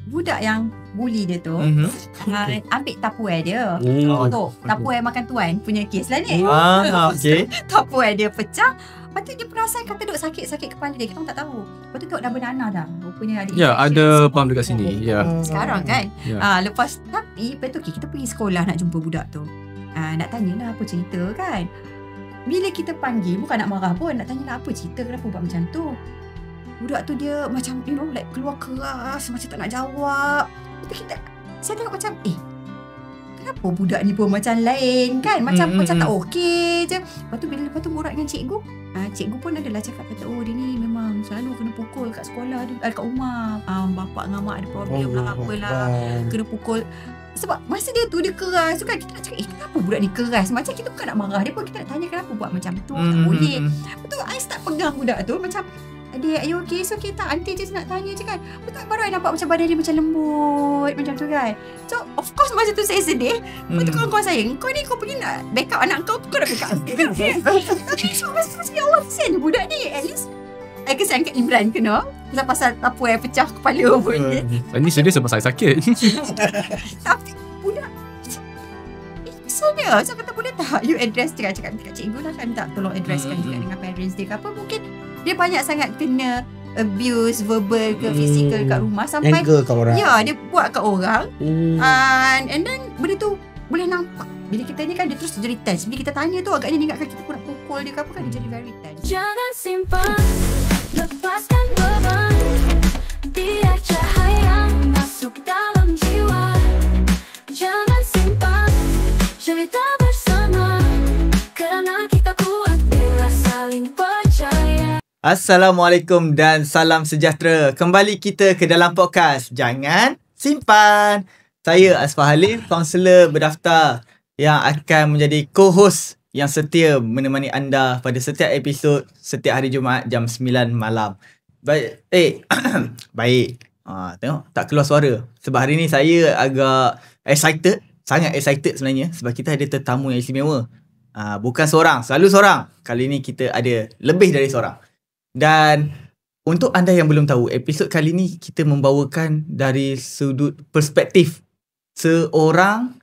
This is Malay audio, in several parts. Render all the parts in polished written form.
budak yang bully dia tu ambil Tupperware dia. Tupperware makan tuan punya kes lah ni. Okay. Tupperware dia pecah. Lepas tu dia perasan kata duk sakit kepala dia. Kita tak tahu. Lepas tu tengok dah bernanah dah. Rupanya ada Ya, ada pam dekat sini. Ya. Sekarang kan. Ya. Lepas lepas tu kita pergi sekolah nak jumpa budak tu. Nak tanyalah apa cerita kan. Bila kita panggil, bukan nak marah pun, nak tanyalah apa cerita, kenapa buat macam tu. Budak tu dia macam like keluar keras, macam tak nak jawab. Tapi saya tengok macam kenapa budak ni pun macam lain kan, macam tak okey je. Lepas tu borak dengan cikgu. Cikgu pun adalah cakap kata dia ni memang selalu kena pukul kat sekolah dia, kat rumah. Bapak dengan mak ada problem lah apalah, kena pukul. Sebab masa dia tu dia keras tu kan, kita nak cakap kenapa budak ni keras. Macam kita bukan nak marah dia pun, kita nak tanya kenapa buat macam tu. Tak boleh. Lepas tu I start pegang budak tu macam, adik, are you okay? So kita aunty je nak tanya je kan. Betul baru I nampak macam badan dia macam lembut macam tu kan. So of course masa tu saya sedih. Lepas tu kawan-kawan saya, kau pergi nak backup anak kau dah backup. Tapi so masa tu ya Allah, kesian budak ni. At least I kesian kat Imran kena pasal Tupperware pecah kepala pun. Ini sedih sebab saya sakit. Tapi budak kesian dia. So kata boleh tak you address dia, cakap dekat cikgu lah kan, minta tolong addresskan juga dengan parents dia ke apa. Mungkin dia banyak sangat kena abuse verbal ke physical kat rumah sampai anger kat orang. Ya, dia buat kat orang. And then benda tu boleh nampak. Bila kita ni kan dia terus jadi tense. Bila kita tanya tu agaknya dia ingatkan kita pun nak pukul dia ke apa kan, dia jadi very tense. Jangan simpan, lepaskan beban. Biar cahaya masuk dalam jiwa. Jangan simpan cerita bersama, kerana kita kuat bila saling percaya. Assalamualaikum dan salam sejahtera. Kembali kita ke dalam podcast Jangan Simpan. Saya Asfar Halim, kaunselor berdaftar yang akan menjadi co-host yang setia menemani anda pada setiap episod setiap hari Jumaat jam 9 malam. Baik. Baik. Tengok tak keluar suara. Sebab hari ni saya agak excited, sangat excited sebenarnya sebab kita ada tetamu yang istimewa. Bukan seorang, selalu seorang. Kali ni kita ada lebih dari seorang. Dan untuk anda yang belum tahu, episod kali ni kita membawakan dari sudut perspektif seorang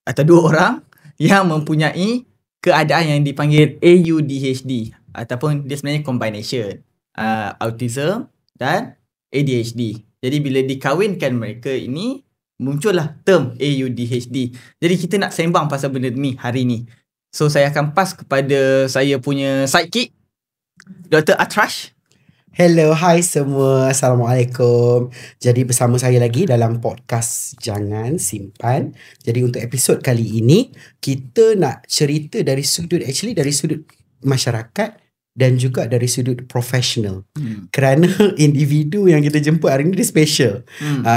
atau dua orang yang mempunyai keadaan yang dipanggil AUDHD ataupun dia sebenarnya combination autism dan ADHD. Jadi bila dikahwinkan mereka ini, muncullah term AUDHD. Jadi kita nak sembang pasal benda ni hari ni. So saya akan pass kepada saya punya sidekick, Dr. Atrash. Hello, hai semua. Assalamualaikum. Jadi bersama saya lagi dalam podcast Jangan Simpan. Jadi untuk episod kali ini, kita nak cerita dari sudut masyarakat dan juga dari sudut profesional. Kerana individu yang kita jemput hari ini dia special.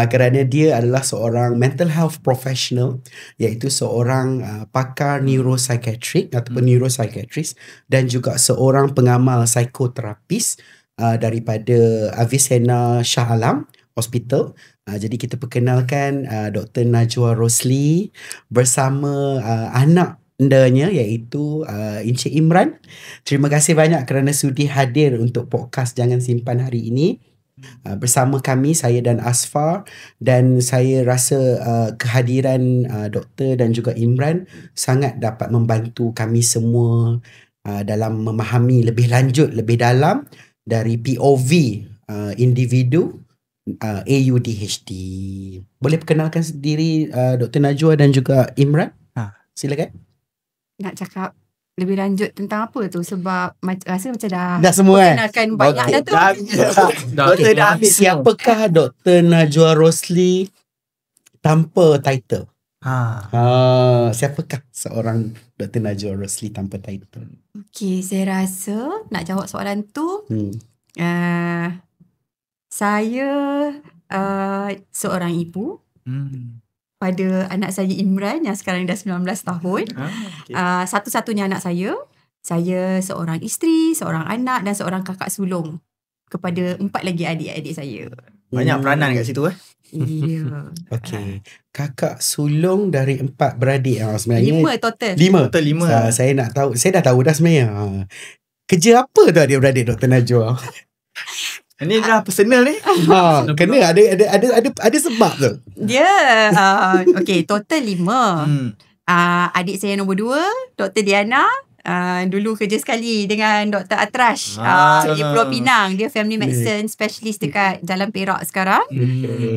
Kerana dia adalah seorang mental health professional, iaitu seorang pakar neuropsychiatric ataupun neuropsychiatrist dan juga seorang pengamal psikoterapis daripada Avicenna Shah Alam Hospital. Jadi kita perkenalkan Dr. Najwa Rosli bersama anak-andanya iaitu Encik Imran. Terima kasih banyak kerana sudi hadir untuk podcast Jangan Simpan hari ini. Bersama kami, saya dan Asfar, dan saya rasa kehadiran Doktor dan juga Imran sangat dapat membantu kami semua dalam memahami lebih lanjut, lebih dalam dari POV individu AUDHD. Boleh perkenalkan sendiri Dr. Najwa dan juga Imran? Silakan. Nak cakap lebih lanjut tentang apa tu? Sebab rasa macam dah semua perkenalkan banyak dah tu. Doktor dah ambil. Siapakah Dr. Najwa Rosli tanpa title? Siapakah seorang Dr. Najwa Rosli tanpa title? Okey, saya rasa nak jawab soalan tu, saya seorang ibu pada anak saya Imran yang sekarang dah 19 tahun. Satu-satunya anak saya. Saya seorang isteri, seorang anak dan seorang kakak sulung kepada 4 lagi adik-adik saya. Banyak peranan kat situ Ya. Okey. Kakak sulung dari 4 beradik. Sebenarnya 5 total. 5. Saya nak tahu, saya dah tahu dah sebenarnya. Kerja apa tu adik-beradik Dr. Najwa? Ini dah personal ni. Kena ada sebab tu. Dia okay, total 5. Adik saya nombor 2, Dr. Diana. Dulu kerja sekali dengan Dr. Atrash di Pulau Pinang. Dia family medicine specialist dekat Jalan Perak sekarang.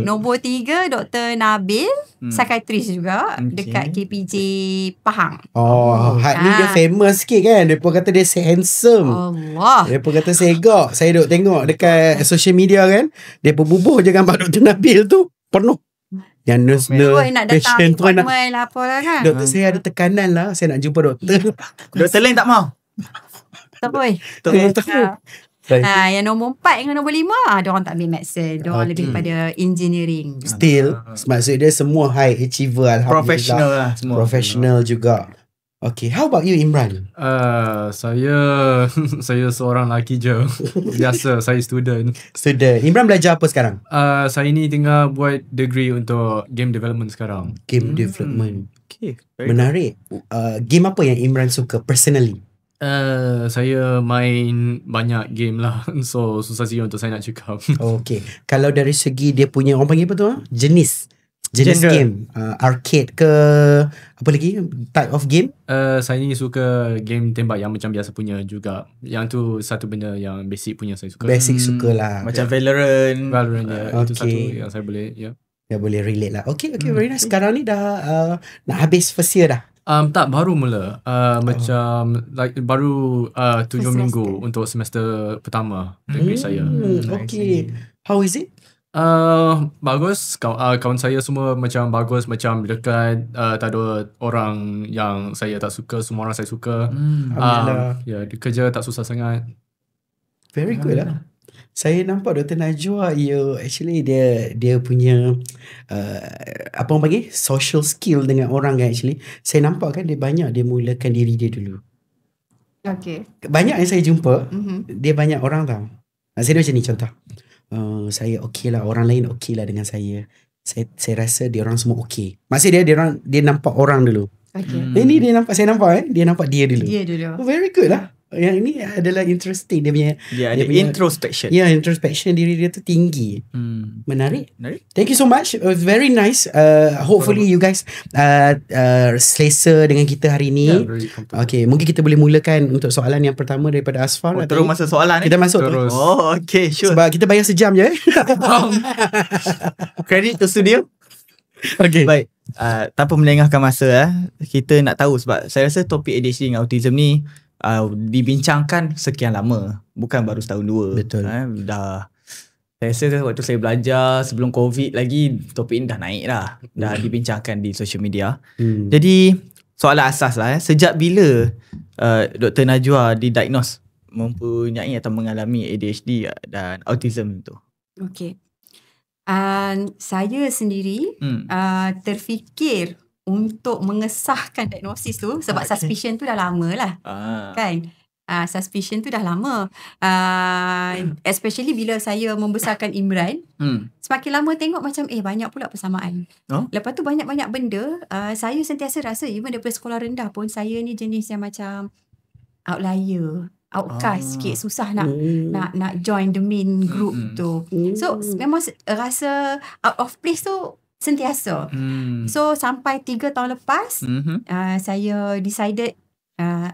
Nombor 3 Dr. Nabil, psychiatrist juga dekat KPJ Pahang. Ni dia famous sikit kan. Dia pun kata dia handsome. Allah. Dia pun kata segak. Saya duk tengok dekat social media kan. Dia pun bubuh je gambar Dr. Nabil tu penuh. Yang nurse nak datang patient tu nak appointment lah apalah kan. doktor saya ada tekanan lah. Saya nak jumpa doktor. Doktor lain tak mau. Tak apa. Yang nombor 4 dengan nombor 5 diorang tak ambil medicine. Diorang lebih pada engineering. Still maksud dia semua high achiever, alhamdulillah. Professional lah semua. Professional juga. Okay, how about you, Imran? Saya seorang lelaki je. Biasa, saya student. Imran belajar apa sekarang? Saya ni tengah buat degree untuk game development sekarang. Game development. Okay. Menarik. Game apa yang Imran suka personally? Saya main banyak game lah. So susah sikit untuk saya nak cakap. Okay. Kalau dari segi dia punya, orang panggil apa tu? Jenis Genre. game. Arcade ke apa lagi? Type of game? Saya ni suka game tembak yang macam biasa punya juga. Yang tu satu benda yang basic punya saya suka. Basic suka lah. Macam Valorant. Valorant ya. Itu Okay. satu yang saya boleh Dah boleh relate lah. Okay, very nice. Sekarang ni dah nak habis first year dah. Tak, baru mula. Macam baru 7 First minggu semester. untuk semester pertama degree saya. Okay. How is it? Bagus. Kawan saya semua macam bagus, macam dekat, tak ada orang yang saya tak suka, semua orang saya suka. Alhamdulillah. Ya, dia kerja tak susah sangat. Very good lah. Saya nampak Dr. Najwa, actually dia punya apa orang panggil social skill dengan orang kan actually. Saya nampak kan dia mulakan diri dia dulu. Okay. Banyak yang saya jumpa, dia banyak orang tau. Saya macam ni contoh. Saya okey lah, orang lain okey lah dengan saya. Saya rasa dia orang semua okey. Maksud dia nampak orang dulu. Okay. Ini saya nampak dia nampak dia dulu. Dia dulu. Very good lah. Yang ini adalah interesting dia punya. Dia ada punya introspection. Ya, introspection diri dia tu tinggi. Menarik. Menarik. Thank you so much. It was very nice. Hopefully you guys selesa dengan kita hari ni. Yeah, very comfortable. Okay, mungkin kita boleh mulakan untuk soalan yang pertama daripada Asfar. Terus masa soalan ni. kita masuk Terus. Oh, okay, sure. sebab kita bayar sejam je. Credit to studio. Okay. Baik. Tanpa melengahkan masa, kita nak tahu sebab saya rasa topik ADHD dengan autism ni dibincangkan sekian lama, bukan baru setahun dua. Betul. Dah, saya rasa waktu saya belajar sebelum COVID lagi, topik ni dah naik dah. Dah dibincangkan di social media. Jadi soalan asas lah, sejak bila Dr. Najwa didiagnose mempunyai atau mengalami ADHD dan autism tu? Okay. Saya sendiri Hmm. terfikir untuk mengesahkan diagnosis tu sebab Okay. suspicion tu dah lama lah. Kan? Suspicion tu dah lama. Especially bila saya membesarkan Imran, semakin lama tengok macam banyak pula persamaan. Lepas tu banyak-banyak benda, saya sentiasa rasa even daripada sekolah rendah pun saya ni jenis yang macam outlier, outcast sikit, susah nak join the main group tu. So memang rasa out of place tu sentiasa. So sampai 3 tahun lepas saya decided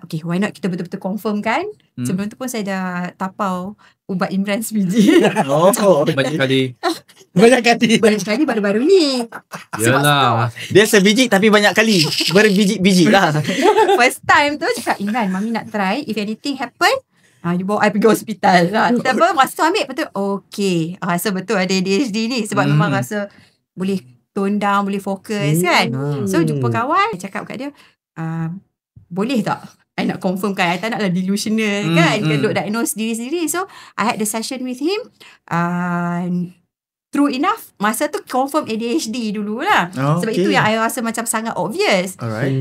okay, why not kita betul-betul confirm kan. Sebelum tu pun saya dah tapau ubat Imran sebiji. Banyak kali. Banyak kali. Banyak sekali baru-baru ni. Yalah. Dia sebiji tapi banyak kali berbiji-biji lah. First time tu cakap, Imran, mami nak try, if anything happen, you bawa I pergi hospital lah. Tapi masa tu ambil, betul, okay, rasa betul ada ADHD ni. Sebab memang rasa boleh tone down, boleh fokus kan. So jumpa kawan, cakap kat dia, boleh tak I nak confirmkan, I tak naklah delusional kan, duk diagnose diri sendiri. So I had the session with him. True enough, masa tu confirm ADHD dululah. Sebab itu yang I rasa macam sangat obvious. Alright.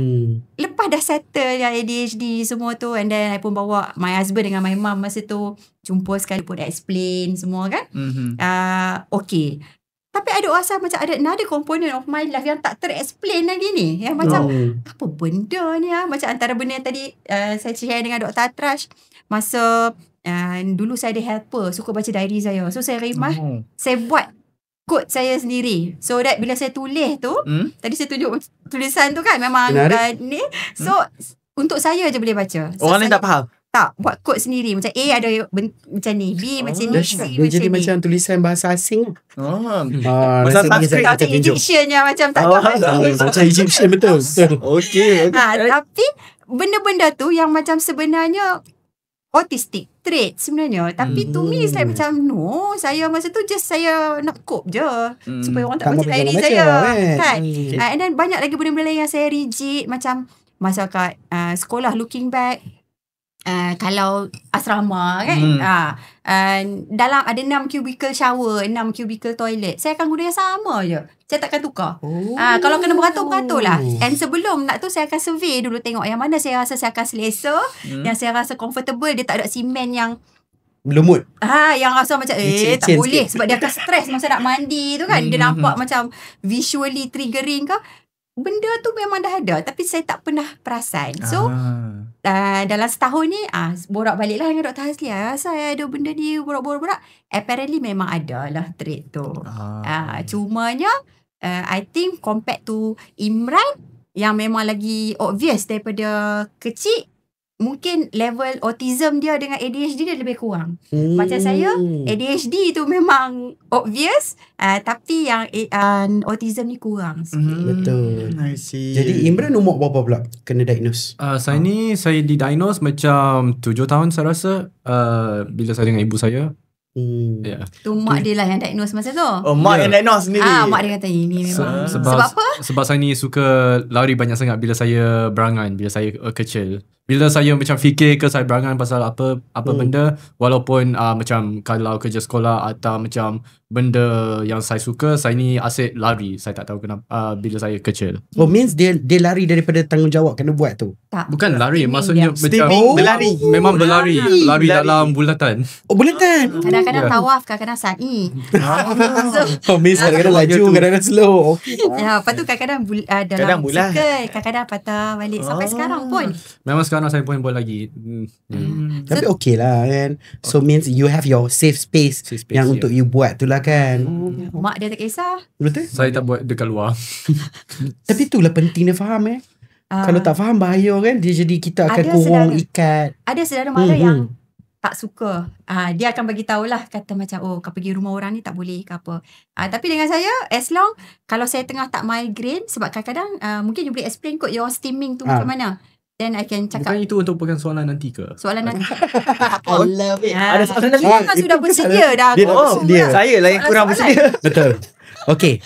Lepas dah settle yang ADHD semua tu, and then I pun bawa my husband dengan my mum masa tu jumpa sekali, pun explain semua kan. Okay. Tapi ada rasa macam ada another component of my life yang tak ter-explain lagi ni. Yang macam apa benda ni Macam antara benda yang tadi saya share dengan Dr. Atrash. Masa Dulu saya ada helper suka baca diary saya. So saya remah, saya buat kod saya sendiri. So that bila saya tulis tu, tadi saya tunjuk tulisan tu kan memang ni. So untuk saya je boleh baca. So, Orang lain tak faham? Tak, buat kod sendiri. Macam A ada macam ni, B macam ni, C Dia jadi macam ni. macam tulisan bahasa asing. Bahasa rasa Sanskrit kita Tapi tunjuk. Egyptian yang macam tak tahu. Macam Egyptian betul. Okey. Tapi benda-benda tu yang macam sebenarnya autistic trait sebenarnya. Tapi to me it's like macam no, saya masa tu just saya nak cope je supaya orang tak baca diary saya kan. And then banyak lagi benda-benda lain yang saya rigid, macam masa kat sekolah looking back, kalau asrama kan, dalam ada 6 cubicle shower, 6 cubicle toilet, saya akan guna yang sama je. Saya takkan tukar. Kalau kena beratur-beratur lah. And sebelum nak tu saya akan survey dulu, tengok yang mana saya rasa saya akan selesa, yang saya rasa comfortable, dia tak ada simen yang Lumut. yang rasa macam tak boleh sikit. Sebab dia akan stres masa nak mandi tu kan. Dia nampak macam visually triggering ke. Benda tu memang dah ada, tapi saya tak pernah perasan. So dalam setahun ni borak balik lah dengan Dr. Hasli. Saya ada benda ni borak-borak. Apparently memang ada lah trait tu. Cumanya I think compared to Imran yang memang lagi obvious daripada kecil, mungkin level autism dia dengan ADHD dia lebih kurang. Macam saya, ADHD tu memang obvious, tapi yang autism ni kurang sikit. Betul. I see. Jadi Imran umur berapa pula kena diagnose? Saya didiagnose macam 7 tahun saya rasa, bila saya dengan ibu saya. Tu mak dia lah yang diagnose masa tu. Mak yang diagnose sendiri. Mak dia kata ini memang. Sebab apa? Sebab saya ni suka lari banyak sangat bila saya berangan, bila saya kecil. Bila saya macam fikir ke saya berangan pasal apa benda, walaupun macam kalau kerja sekolah atau macam benda yang saya suka, saya ni asyik lari. Saya tak tahu kenapa bila saya kecil. Means dia lari daripada tanggungjawab kena buat tu. Tak. Bukan lari, maksudnya macam berlari. Memang berlari dalam bulatan. Bulatan. Kadang-kadang tawaf, kadang-kadang sa'i. Means kadang-kadang laju, kadang-kadang slow. Lepas tu kadang-kadang dalam bulan. sikit, kadang-kadang patah balik sampai sekarang pun. Memang sekarang saya pun buat lagi. Tapi okey lah kan. So means you have your safe space, yang untuk you buat tu lah kan. Mak dia tak kisah. Betul? Saya tak buat dekat luar. Tapi itulah penting dia faham Kalau tak faham bahaya kan. Dia jadi kita akan Ada kurung saudara. ikat. Ada saudara mara yang tak suka. Dia akan bagi tahulah, kata macam kau pergi rumah orang ni tak boleh ke apa. Tapi dengan saya, as long kalau saya tengah tak migraine, sebab kadang-kadang mungkin you boleh explain kot your steaming tu macam mana. Then I can cakap. Bukan itu untuk bukan soalan nanti ke? Soalan nanti. I love it. Ada soalan nanti. Kita kan sudah bersedia dah. Dia dah bersedia. Saya lah yang kurang bersedia. Betul. Okey.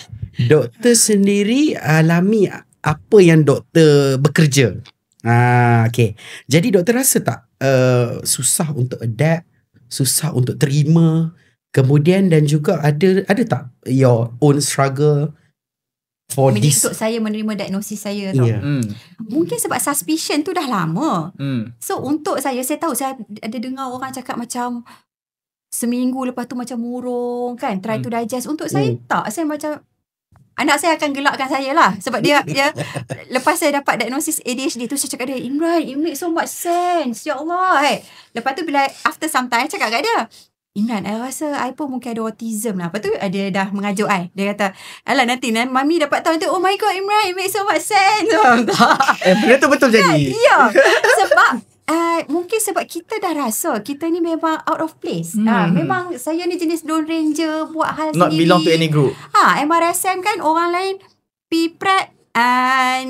Doktor sendiri alami apa yang doktor bekerja? Okey. Jadi doktor rasa tak susah untuk adapt, susah untuk terima, kemudian dan juga ada tak your own struggle for this? Untuk saya menerima diagnosis saya tau. Mungkin sebab suspicion tu dah lama. So untuk saya tahu, saya ada dengar orang cakap macam seminggu lepas tu macam murung kan, try to digest. Untuk saya tak, saya macam anak saya akan gelakkan saya lah. Sebab dia lepas saya dapat diagnosis ADHD tu, saya cakap dia, Imran, it makes so much sense. Ya Allah. Lepas tu bila after some time, cakap kat dia, Imran, I rasa I pun mungkin ada autism lah. Lepas tu dia dah mengajuk I. Dia kata, alah nanti Mami dapat tahu nanti, oh my god Imran, it makes so much sense. Benda tu betul jadi. Ya. Sebab mungkin sebab kita dah rasa kita ni memang out of place. Memang saya ni jenis Lone Ranger, buat hal Not sendiri. belong to any group. MRSM kan, orang lain pi prep,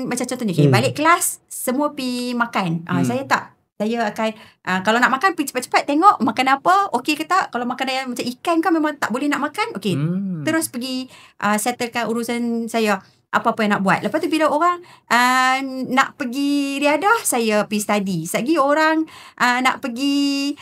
macam contohnya balik kelas semua pi makan. Saya tak. Saya akan kalau nak makan pergi cepat-cepat tengok makan apa, okey ke tak. Kalau makanan yang macam ikan kan memang tak boleh nak makan, okey. Terus pergi settlekan urusan saya, apa-apa yang nak buat. Lepas tu bila orang nak pergi riadah, saya pergi study. Lagi orang nak pergi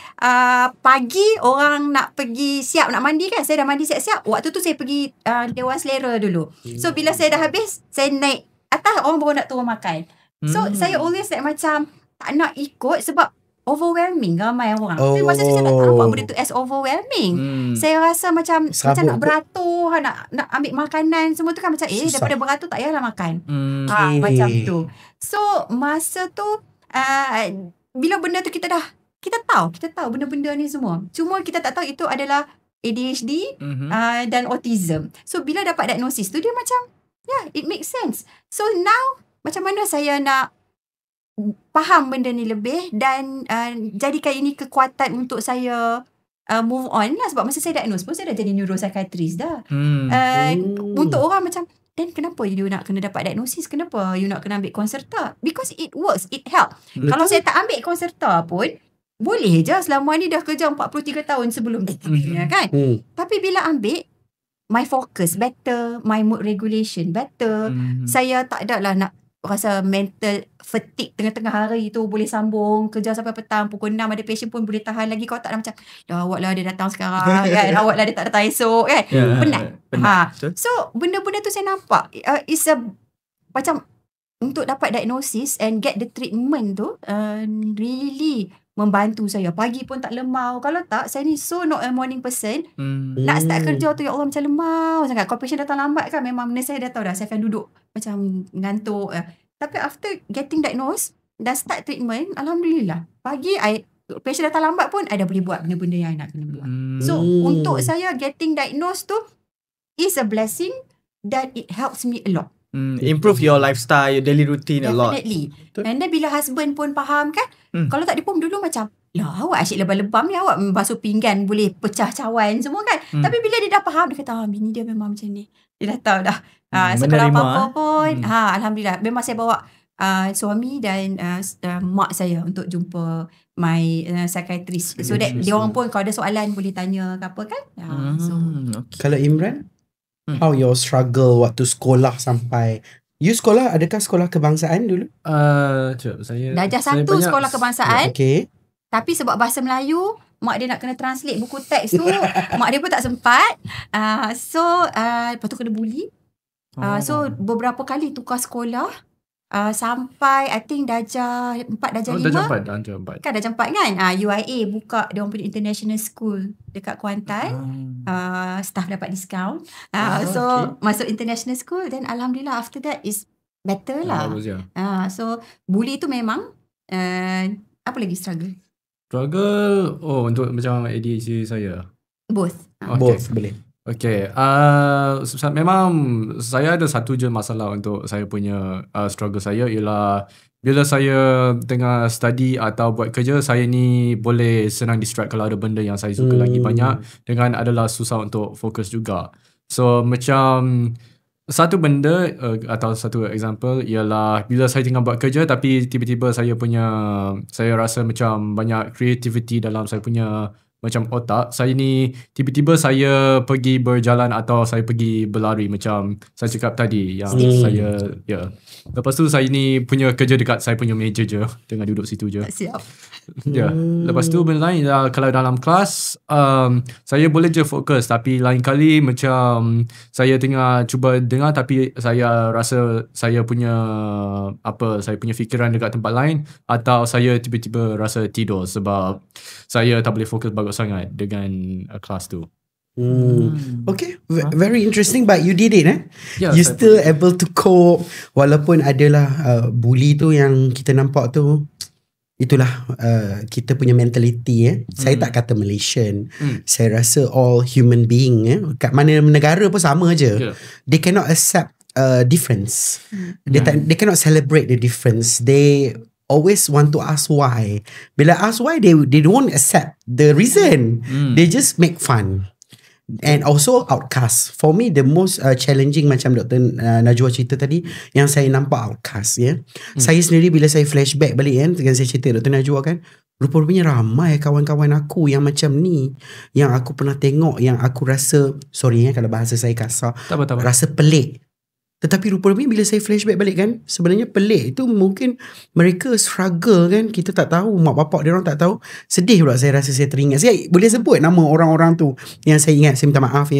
pagi, orang nak pergi siap nak mandi kan, saya dah mandi siap-siap. Waktu tu saya pergi Dewan Selera dulu. So bila saya dah habis, saya naik atas, orang baru nak turun makan. So saya always like macam tak nak ikut sebab overwhelming ramai orang. Tapi masa tu saya tak nampak benda tu as overwhelming. Saya rasa macam nak beratur, nak ambil makanan semua tu kan macam daripada beratur tak payahlah makan. Macam tu. So masa tu bila benda tu kita dah kita tahu benda-benda ni semua. Cuma kita tak tahu itu adalah ADHD dan autism. So bila dapat diagnosis tu dia macam it makes sense. So now macam mana saya nak faham benda ni lebih dan jadikan ini kekuatan untuk saya move on lah. Sebab masa saya diagnose pun saya dah jadi neuropsychiatrist dah. Untuk orang macam, then kenapa you nak kena dapat diagnosis? Kenapa you nak kena ambil Concerta? Because it works, it help. Kalau saya tak ambil Concerta pun boleh je, selama ni dah kerja 43 tahun sebelum ni kan. Tapi bila ambil, my focus better, my mood regulation better. Saya tak ada lah nak rasa mental fatigue tengah-tengah hari tu, boleh sambung kerja sampai petang, pukul 6 ada patient pun boleh tahan lagi. Kau tak nak macam awak lah dia datang sekarang kan, awak lah dia tak datang esok kan. Penat. So benda-benda tu saya nampak is a macam untuk dapat diagnosis and get the treatment tu really membantu saya. Pagi pun tak lemau. Kalau tak, saya ni so not a morning person. Nak start kerja tu, ya Allah macam lemau sangat. Kalau patient datang lambat kan, memang benda saya dah tahu dah. Saya akan duduk macam ngantuk. Tapi after getting diagnosed, dah start treatment, Alhamdulillah. Pagi, patient datang lambat pun, I dah boleh buat benda-benda yang I nak kena buat. So, untuk saya, getting diagnosed tu is a blessing that it helps me a lot. Improve your lifestyle, your daily routine a lot. Definitely. And then bila husband pun faham kan, kalau tak dia pun dulu macam, lah awak asyik lebam-lebam ni, awak basuh pinggan boleh pecah cawan semua kan. Tapi bila dia dah faham, dia kata bini dia memang macam ni. Dia dah tahu dah. So kalau apa-apa pun Alhamdulillah. Memang saya bawa suami dan mak saya untuk jumpa my psychiatrist. So that dia orang pun kalau ada soalan boleh tanya ke apa kan. Kalau Imran, how your struggle waktu sekolah sampai you sekolah, adakah sekolah kebangsaan dulu? Saya darjah 1 sekolah kebangsaan. Okay. Tapi sebab bahasa Melayu, mak dia nak kena translate buku teks tu, mak dia pun tak sempat. Lepas tu kena bully. So beberapa kali tukar sekolah. Sampai I think darjah 4, darjah 5. Darjah 4. Kan darjah 4 kan. UIA buka dia orang punya international school dekat Kuantan. Staff dapat discount. So masuk international school, then Alhamdulillah after that is better lah. So bully tu memang apa lagi struggle? Untuk macam ADHD saya. Both. Both boleh. Okay, memang saya ada satu je masalah untuk saya punya struggle saya, ialah bila saya tengah study atau buat kerja, saya ni boleh senang distract kalau ada benda yang saya suka lagi banyak, dengan adalah susah untuk fokus juga. So macam satu benda atau satu example ialah bila saya tengah buat kerja tapi tiba-tiba saya rasa macam banyak creativity dalam saya punya macam otak. Saya ni tiba-tiba saya pergi berjalan atau saya pergi berlari macam saya cakap tadi yang saya lepas tu saya ni punya kerja dekat saya punya meja je, tengah duduk situ je. Siap. Lepas tu benda lain kalau dalam kelas saya boleh je fokus, tapi lain kali macam saya tengah cuba dengar tapi saya rasa saya punya fikiran dekat tempat lain, atau saya tiba-tiba rasa tidur sebab saya tak boleh fokus bagus sangat dengan kelas tu. Okay, very interesting, but you did it you saya still able to cope walaupun adalah bully tu yang kita nampak tu. Itulah kita punya mentality Saya tak kata Malaysian. Saya rasa all human being kat mana negara pun sama je. They cannot accept difference. They cannot celebrate the difference. They always want to ask why. Bila ask why, they don't accept the reason. They just make fun. And also outcast. For me the most challenging, macam Dr. Najwa cerita tadi, yang saya nampak outcast Saya sendiri bila saya flashback balik dengan saya cerita Dr. Najwa kan, rupa-rupanya ramai kawan-kawan aku yang macam ni, yang aku pernah tengok, yang aku rasa, sorry kalau bahasa saya kasar, tak apa. rasa pelik. Tetapi rupanya bila saya flashback balik kan, sebenarnya pelik itu mungkin mereka struggle kan, kita tak tahu, mak bapak dia orang tak tahu. Sedih pula saya rasa, saya teringat. Saya boleh sebut nama orang-orang tu yang saya ingat. Saya minta maaf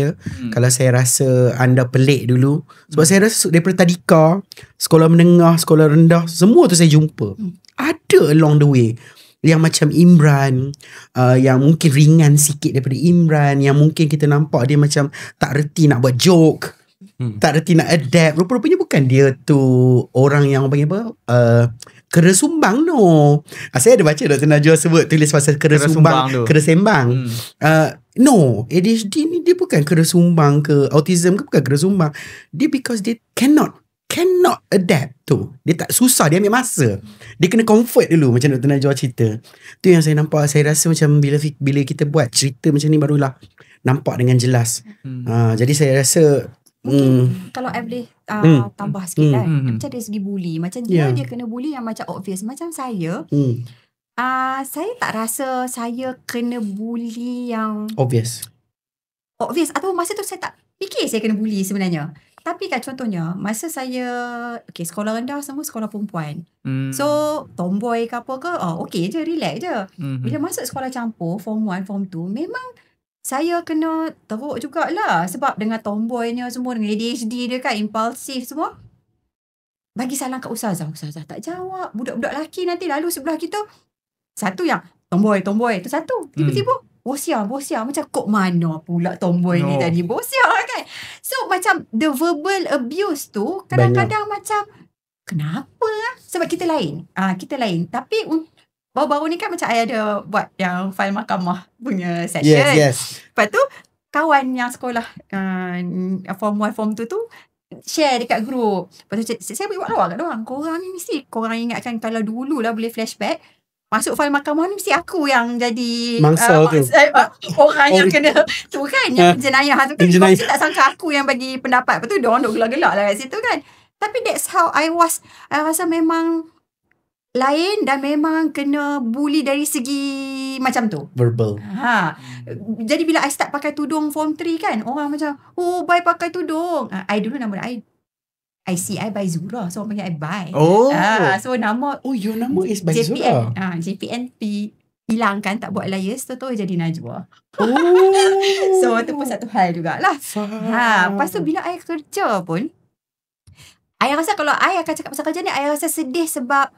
kalau saya rasa anda pelik dulu. Sebab saya rasa daripada tadika, sekolah menengah, sekolah rendah, semua tu saya jumpa. Ada along the way yang macam Imran, yang mungkin ringan sikit daripada Imran, yang mungkin kita nampak dia macam tak reti nak buat joke, tak reti nak adapt. Rupa-rupanya bukan dia tu orang yang panggil apa, kera sumbang no. Saya ada baca Dr. Najwa sebut tulis pasal kera Kera sumbang, sumbang tu. kera sembang. No, ADHD ni dia bukan kera sumbang ke autism ke, bukan kera sumbang. Dia because dia cannot adapt tu. Dia tak susah, dia ambil masa. Dia kena comfort dulu macam Dr. Najwa cerita. Tu yang saya nampak, saya rasa macam bila kita buat cerita macam ni barulah nampak dengan jelas. Jadi saya rasa Kalau I boleh tambah sikit kan, macam dari segi bully, macam dia kena bully yang macam obvious. Macam saya, saya tak rasa saya kena bully yang obvious. atau masa tu saya tak fikir saya kena bully sebenarnya. Tapi kan contohnya masa saya sekolah rendah semua sekolah perempuan. So tomboy ke apa ke, okey je, relax je. Bila masuk sekolah campur form 1, form 2, memang saya kena teruk jugalah sebab dengan tomboynya semua, dengan ADHD dia kan, impulsif semua. Bagi salam kat ustazah tak jawab. Budak-budak lelaki nanti lalu sebelah kita, satu yang tomboy tu satu, tiba-tiba bosia macam kok mana pula tomboy ni tadi bosia kan. So macam the verbal abuse tu kadang-kadang macam kenapa sebab kita lain. Tapi baru-baru ni kan macam I ada buat yang file mahkamah punya session. Yes. Lepas tu kawan yang sekolah form 1, form 2 tu share dekat grup. Lepas tu saya buat lawak kat diorang. Korang ni mesti korang ingatkan kalau dulu lah boleh flashback, masuk file mahkamah ni mesti aku yang jadi mangsa tu. Orang yang kena tu kan, yang jenayah tu kan. Mesti tak sangka aku yang bagi pendapat. Lepas tu diorang duk gelak-gelak lah kat situ kan. Tapi that's how I was. I rasa memang lain dan memang kena bully dari segi macam tu. Verbal. Jadi bila I start pakai tudung form 3 kan, orang macam, oh bye pakai tudung. I dulu nama I see I by Zura, so orang panggil I by. So nama, your nama is by Zura. JPNP hilangkan, tak buat alias, tu jadi Najwa. So tu pun satu hal jugalah. Lepas tu bila I kerja pun, I rasa kalau I akan cakap pasal kerja ni, I rasa sedih sebab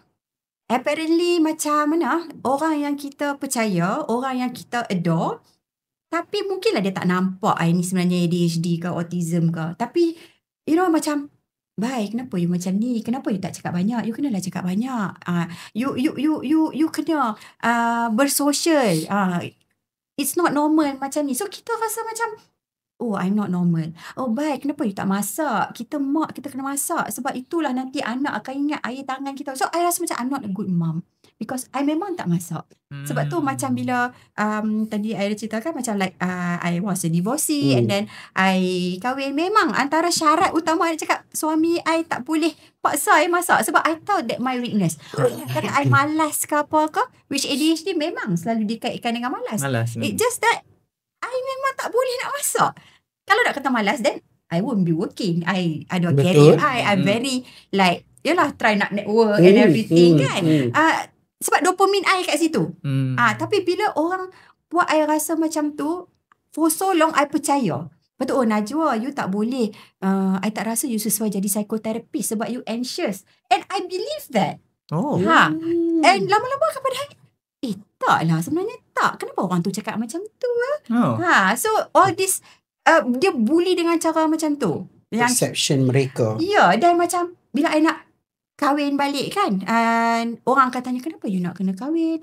apparently macam mana orang yang kita percaya, orang yang kita adore, tapi mungkinlah dia tak nampak ni sebenarnya ADHD ke autism ke. Tapi macam, baik, kenapa you macam ni? Kenapa you tak cakap banyak? You kenalah cakap banyak. You kena bersosial. It's not normal macam ni. So kita rasa macam, oh, I'm not normal. Oh, baik, kenapa you tak masak? Kita kena masak. Sebab itulah nanti anak akan ingat air tangan kita. So, I rasa macam I'm not a good mom. Because I memang tak masak. Sebab tu macam bila tadi I ada ceritakan macam like I was a divorcee and then I kahwin. Memang antara syarat utama I cakap suami I tak boleh paksa I masak. Sebab I tahu that my weakness. Kata I malas ke apa ke, which ADHD memang selalu dikaitkan dengan malas. It just that I memang tak boleh nak masak. Kalau nak kata malas, then I won't be working. I ada career. I'm very like, yelah, try nak network and everything kan. Sebab dopamine I kat situ. Tapi bila orang buat I rasa macam tu, for so long I percaya. Betul, Najwa, you tak boleh. I tak rasa you sesuai jadi psychotherapist sebab you anxious. And I believe that. And lama-lama kepada I, taklah, sebenarnya tak. Kenapa orang tu cakap macam tu? So all this dia bully dengan cara macam tu. Perception mereka. Ya, dan macam bila I nak kahwin balik kan, orang akan tanya, kenapa you nak kena kahwin?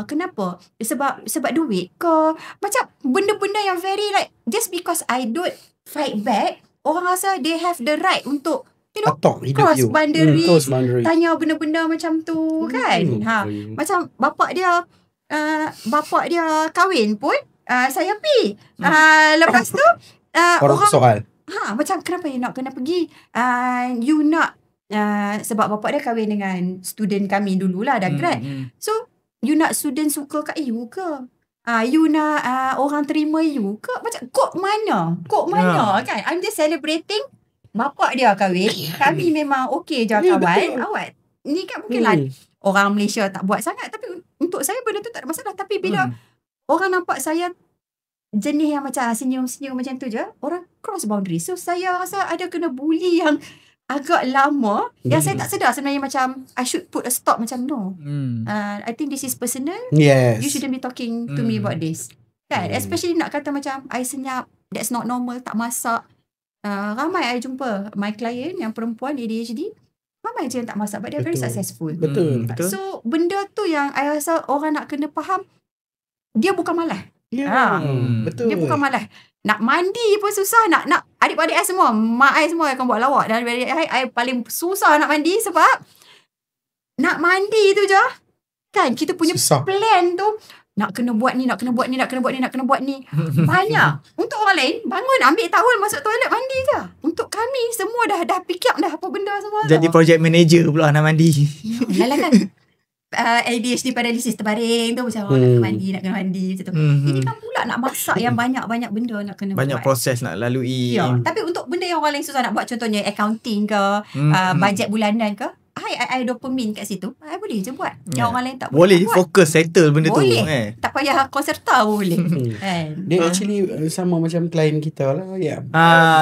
Kenapa? Sebab duit ke? Macam benda-benda yang very like, just because I don't fight back, orang rasa they have the right untuk cross boundary, tanya benda-benda macam tu kan. Macam bapak dia kahwin pun, saya pergi. Lepas tu orang soal, macam kenapa you nak kena pergi? You nak sebab bapak dia kahwin dengan student kami dululah, dah grad. So you nak student suka kat you ke? You nak orang terima you ke? Macam kok mana kan? I'm just celebrating bapak dia kahwin. Kami memang okey je kawan. Awak ni kan mungkinlah orang Malaysia tak buat sangat, tapi untuk saya benda tu tak ada masalah. Tapi bila orang nampak saya jenis yang macam senyum-senyum macam tu je, orang cross boundary. So saya rasa ada kena bully yang agak lama, yang saya tak sedar sebenarnya, macam I should put a stop, macam no. I think this is personal. You shouldn't be talking to me about this. Kan? Especially nak kata macam I senyap, that's not normal, tak masak. Ramai I jumpa my client yang perempuan ADHD, Ramai je yang tak masak, but they're very Betul. successful. Betul. Betul. So benda tu yang I rasa orang nak kena faham, dia bukan malas. Ya. Hmm. Betul. Dia bukan malas. Nak mandi pun susah. Nak adik-adik I semua, mak I semua akan buat lawak. Dan adik I paling susah nak mandi sebab nak mandi tu je. Kan kita punya Susah. plan tu nak kena buat ni, nak kena buat ni, nak kena buat ni, nak kena buat ni. Banyak. Untuk orang lain, bangun ambil towel masuk toilet mandi je. Untuk kami semua dah pick up dah apa benda semua. Jadi project manager pula nak mandi. Yalah kan. ADHD paralysis terbaring tu macam nak kena mandi macam tu. Ini kan pula nak masak yang banyak-banyak benda nak kena Banyak buat. proses nak lalui. Ya, tapi untuk benda yang orang lain susah nak buat, contohnya accounting ke, bajet bulanan ke, I dopamine kat situ. I boleh je buat. Yang orang lain tak Boleh buat. fokus settle benda Boleh. tu. Tak payah konserta pun boleh. Kan? Dia actually sama macam klien kita lah. Ya.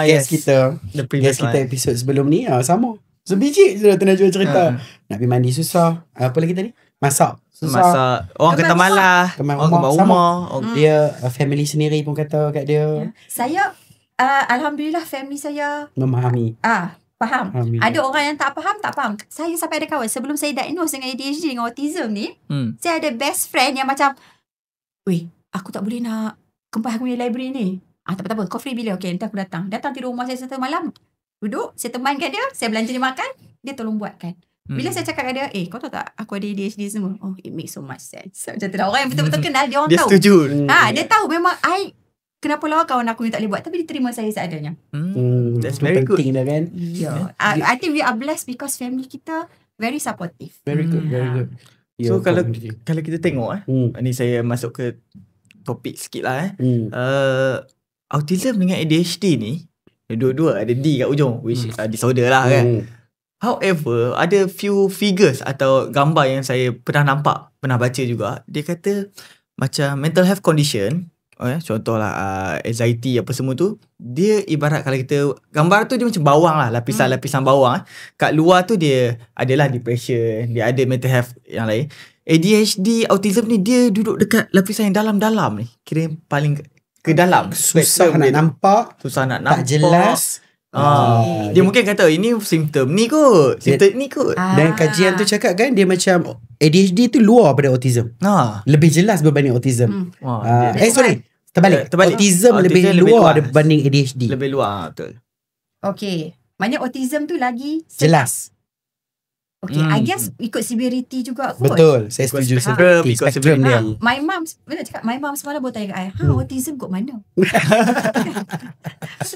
Yes. Guest kita. The previous Guest kita one. episod sebelum ni sama. Sebiji je tengah jual cerita. Nak pergi mandi susah. Apa lagi tadi? Masak. Susah. Masak. Orang kata Kemar malah. Kemar Orang rumah. kemar rumah. Dia family sendiri pun kata kat dia Saya alhamdulillah family saya memahami. faham. Alhamdulillah. Ada orang yang tak faham. Saya sampai ada kawan sebelum saya diagnose dengan ADHD dengan autism ni, saya ada best friend yang macam, weh, aku tak boleh nak kempas aku punya library ni. Tak apa-apa, kau free bila? Okay, nanti aku datang. Datang tidur rumah saya satu malam. Duduk, saya temankan dia, saya belanja dia makan, dia tolong buatkan. Bila saya cakap kat dia, kau tahu tak aku ada ADHD semua? Oh, it makes so much sense. Macam tu lah. Orang yang betul-betul kenal, dia orang Dia tahu. setuju. Dia tahu memang kenapa lah kawan aku ni tak boleh buat, tapi dia terima saya seadanya. That's Itu very good. penting dah kan. Yeah. I think we are blessed because family kita very supportive. Very good, very good. So Ya, kalau continue. kalau kita tengok ni saya masuk ke topik sikit lah autism dengan ADHD ni dua-dua ada D kat ujung, which is disorder lah kan. However, ada few figures atau gambar yang saya pernah nampak, pernah baca juga. Dia kata macam mental health condition, contohlah anxiety apa semua tu, dia ibarat kalau kita gambar tu dia macam bawang lah, lapisan-lapisan bawang. Kat luar tu dia adalah depression, dia ada mental health yang lain. ADHD, autism ni dia duduk dekat lapisan yang dalam-dalam ni. Kira paling ke dalam. Susah nak dia tu. nampak, Susah nak nampak. tak jelas. Dia mungkin kata ini simptom ni kot, simptom ni kot. Dan kajian tu cakap kan dia macam ADHD tu luar pada autism. Lebih jelas berbanding autism. Terbalik. Autism lebih luar berbanding ADHD. Lebih luar, betul. Okay. Maknanya autism tu lagi Jelas. Okay, I guess ikut severity juga kot. Betul. Saya setuju. Spektrum, ikut Spektrum dia. My mom semalam baru tanya kat I, autism kot mana?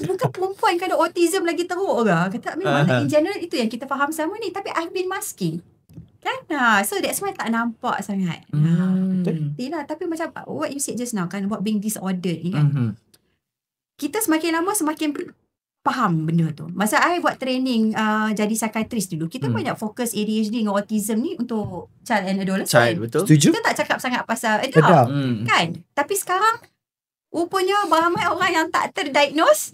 Bukan perempuan kan ada autism lagi teruk ke? Kata memang in general itu yang kita faham sama ni. Tapi I've been masking. Kan? So that's why tak nampak sangat. Yelah, tapi macam what you said just now kan, about being disordered ni kan. Kita semakin lama semakin faham benda tu. Masa I buat training jadi psychiatrist dulu, kita banyak fokus ADHD dengan autism ni untuk child and adolescent. Betul. Setuju? Kita tak cakap sangat pasal Betul. adult. Kan? Tapi sekarang rupanya ramai orang yang tak terdiagnose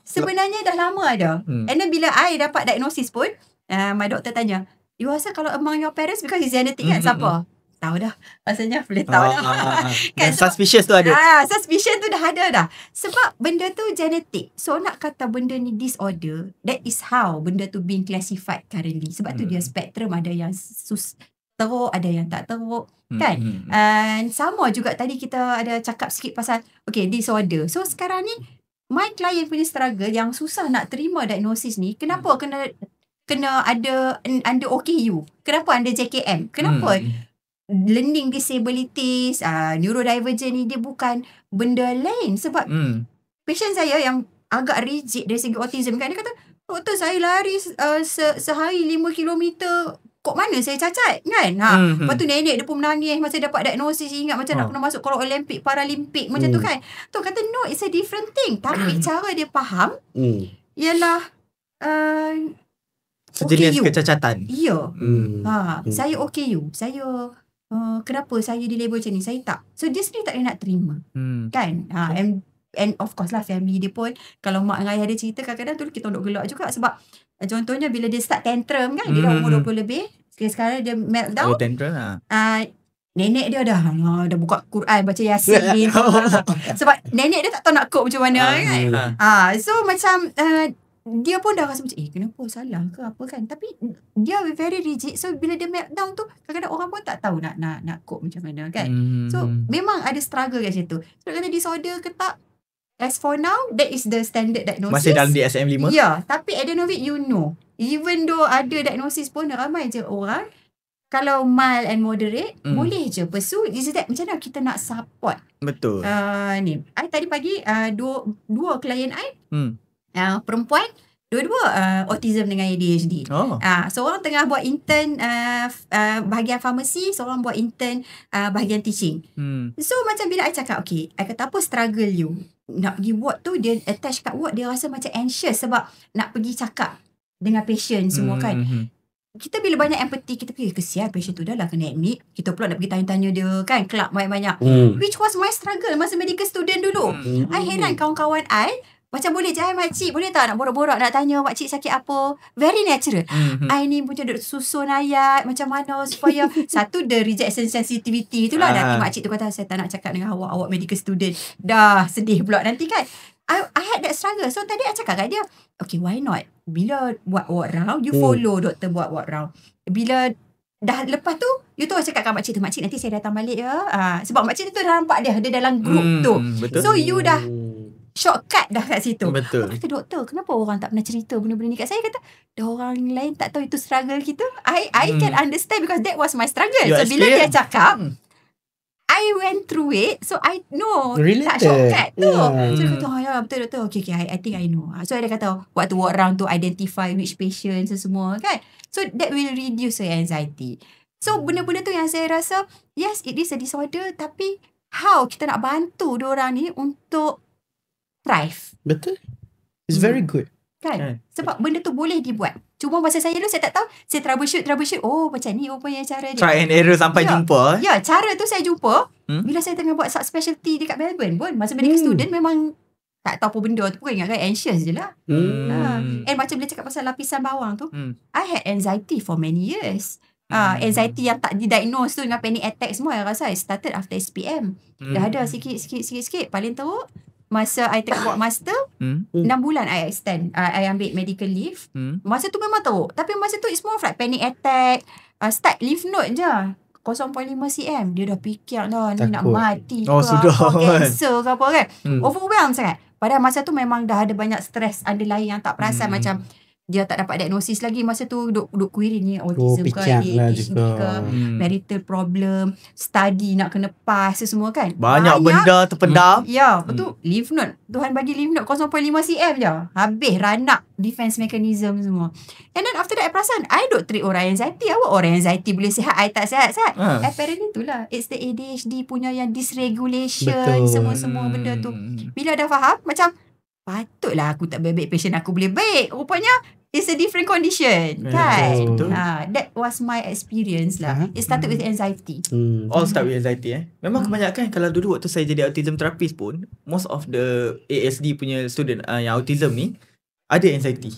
sebenarnya dah lama ada. And then bila I dapat diagnosis pun, my doctor tanya, you rasa kalau among your parents because it's genetic kan? Siapa? Tahu dah. Rasanya boleh tahu dah. Kan, suspicious tu ada. Suspicion tu dah ada dah. Sebab benda tu genetic. So nak kata benda ni disorder, that is how benda tu being classified currently. Sebab tu dia spektrum, ada yang teruk, ada yang tak teruk. Kan? And sama juga tadi kita ada cakap sikit pasal disorder. So sekarang ni my client punya struggle yang susah nak terima diagnosis ni, kenapa kena ada under OKU? Kenapa under JKM? Kenapa learning disabilities, neurodivergent ni dia bukan benda lain? Sebab patient saya yang agak rigid dari segi autism kan, dia kata, doktor saya lari sehari 5 kilometer, kok mana saya cacat kan? Lepas tu nenek dia pun menangis masa dapat diagnosis, ingat macam nak kena masuk kalau Olimpik, Paralimpik macam tu kan. Tu kata no, it's a different thing. Tapi cara dia faham ialah sejenis kecacatan. Ya. Saya OKU. Saya kenapa saya di label macam ni? Saya tak. So dia sendiri tak boleh nak terima. Kan? And of course lah family dia pun, kalau mak dengan ayah dia cerita, kadang-kadang tu kita duk gelak juga. Sebab contohnya bila dia start tantrum kan, dia dah umur 20 lebih, sekarang dia meltdown. Tantrum lah. Nenek dia dah buka Quran, baca Yasin. Sebab nenek dia tak tahu nak cope macam mana kan. So macam dia pun dah rasa macam kenapa salah ke apa kan. Tapi dia very rigid. So bila dia meltdown tu, kadang-kadang orang pun tak tahu nak cope macam mana kan. So memang ada struggle kat situ. So kata disorder ke tak, as for now, that is the standard diagnosis. Masih dalam DSM-5? Ya, tapi at the end of it, you know. Even though ada diagnosis pun, ramai je orang, kalau mild and moderate, boleh je pursue. Is that macam mana kita nak support? Betul. Ni, I tadi pagi, dua klien I, perempuan, dua-dua autism dengan ADHD. Seorang tengah buat intern bahagian farmasi, seorang buat intern bahagian teaching. So macam bila I cakap, okay, I kata apa struggle you? Nak pergi ward tu, dia attach kat ward, dia rasa macam anxious sebab nak pergi cakap dengan patient semua kan. Kita bila banyak empathy, kita fikir kesian patient tu dah lah kena admit, kita pula nak pergi tanya-tanya dia kan, kelab banyak-banyak. Which was my struggle masa medical student dulu. I heran kawan-kawan I macam boleh je makcik, boleh tak nak borak-borak, nak tanya makcik sakit apa. Very natural. I ni macam duduk susun ayat macam mana supaya satu the rejection sensitivity tu lah. Nanti makcik tu kata saya tak nak cakap dengan awak medical student, dah sedih pula nanti kan. I had that struggle. So tadi I cakap kat dia, okay, why not? Bila buat ward round, you follow doktor buat ward round. Bila dah lepas tu, you tu cakap kat makcik tu, makcik nanti saya datang balik ya. Sebab makcik tu dah nampak dia dalam group tu. Betul. So you dah shortcut dah kat situ. Betul. Kata doktor, kenapa orang tak pernah cerita benda-benda ni kat saya? Kata, dah orang lain tak tahu itu struggle kita. I can understand because that was my struggle. Your So bila dia cakap, I went through it, so I know tak shortcut tu. So dia kata, ya betul doktor. Okay, I think I know. So dia kata, waktu walk around tu identify which patients semua kan. So that will reduce your anxiety. So benda-benda tu yang saya rasa, yes, it is a disorder, tapi how kita nak bantu diorang ni untuk thrive. Betul. It's very good. Kan? Sebab benda tu boleh dibuat. Cuma masa saya dulu saya tak tahu. Saya troubleshoot. Oh macam ni rupanya cara dia. Try and error sampai jumpa. Ya, cara tu saya jumpa bila saya tengah buat subspecialty dekat Melbourne pun. Masa medical student memang tak tahu apa benda tu pun, ingat kan anxious je lah. And macam bila cakap pasal lapisan bawang tu, I had anxiety for many years. Anxiety yang tak didiagnose tu dengan panic attack semua, saya rasa I started after SPM. Dah ada sikit. Paling teruk masa I tengah buat master, 6 bulan I extend, I ambil medical leave. Masa tu memang teruk. Tapi masa tu it's more like panic attack. Start lymph node je 0.5 cm. Dia dah fikir dah ni nak mati ke apa, cancer ke apa kan. Overwhelmed sangat. Padahal masa tu memang dah ada banyak stress underlying yang tak perasan. Macam dia tak dapat diagnosis lagi masa tu, duk query ni autism ke, ADHD ke, marital problem, study nak kena pass semua kan. Banyak benda terpendam. Ya, betul. Lymph node, Tuhan bagi lymph node 0.5 cm je. Habis ranak defense mechanism semua. And then after that I perasan, I duk treat orang anxiety. Awak orang anxiety boleh sihat, I tak sihat. Apparently itulah, it's the ADHD punya yang dysregulation, semua-semua benda tu. Bila dah faham, macam patutlah aku tak baik-baik, patient aku boleh baik. Rupanya it's a different condition, kan? That was my experience lah. It started with anxiety. All start with anxiety Memang kebanyakan kalau dulu waktu saya jadi autism therapist pun, most of the ASD punya student yang autism ni ada anxiety.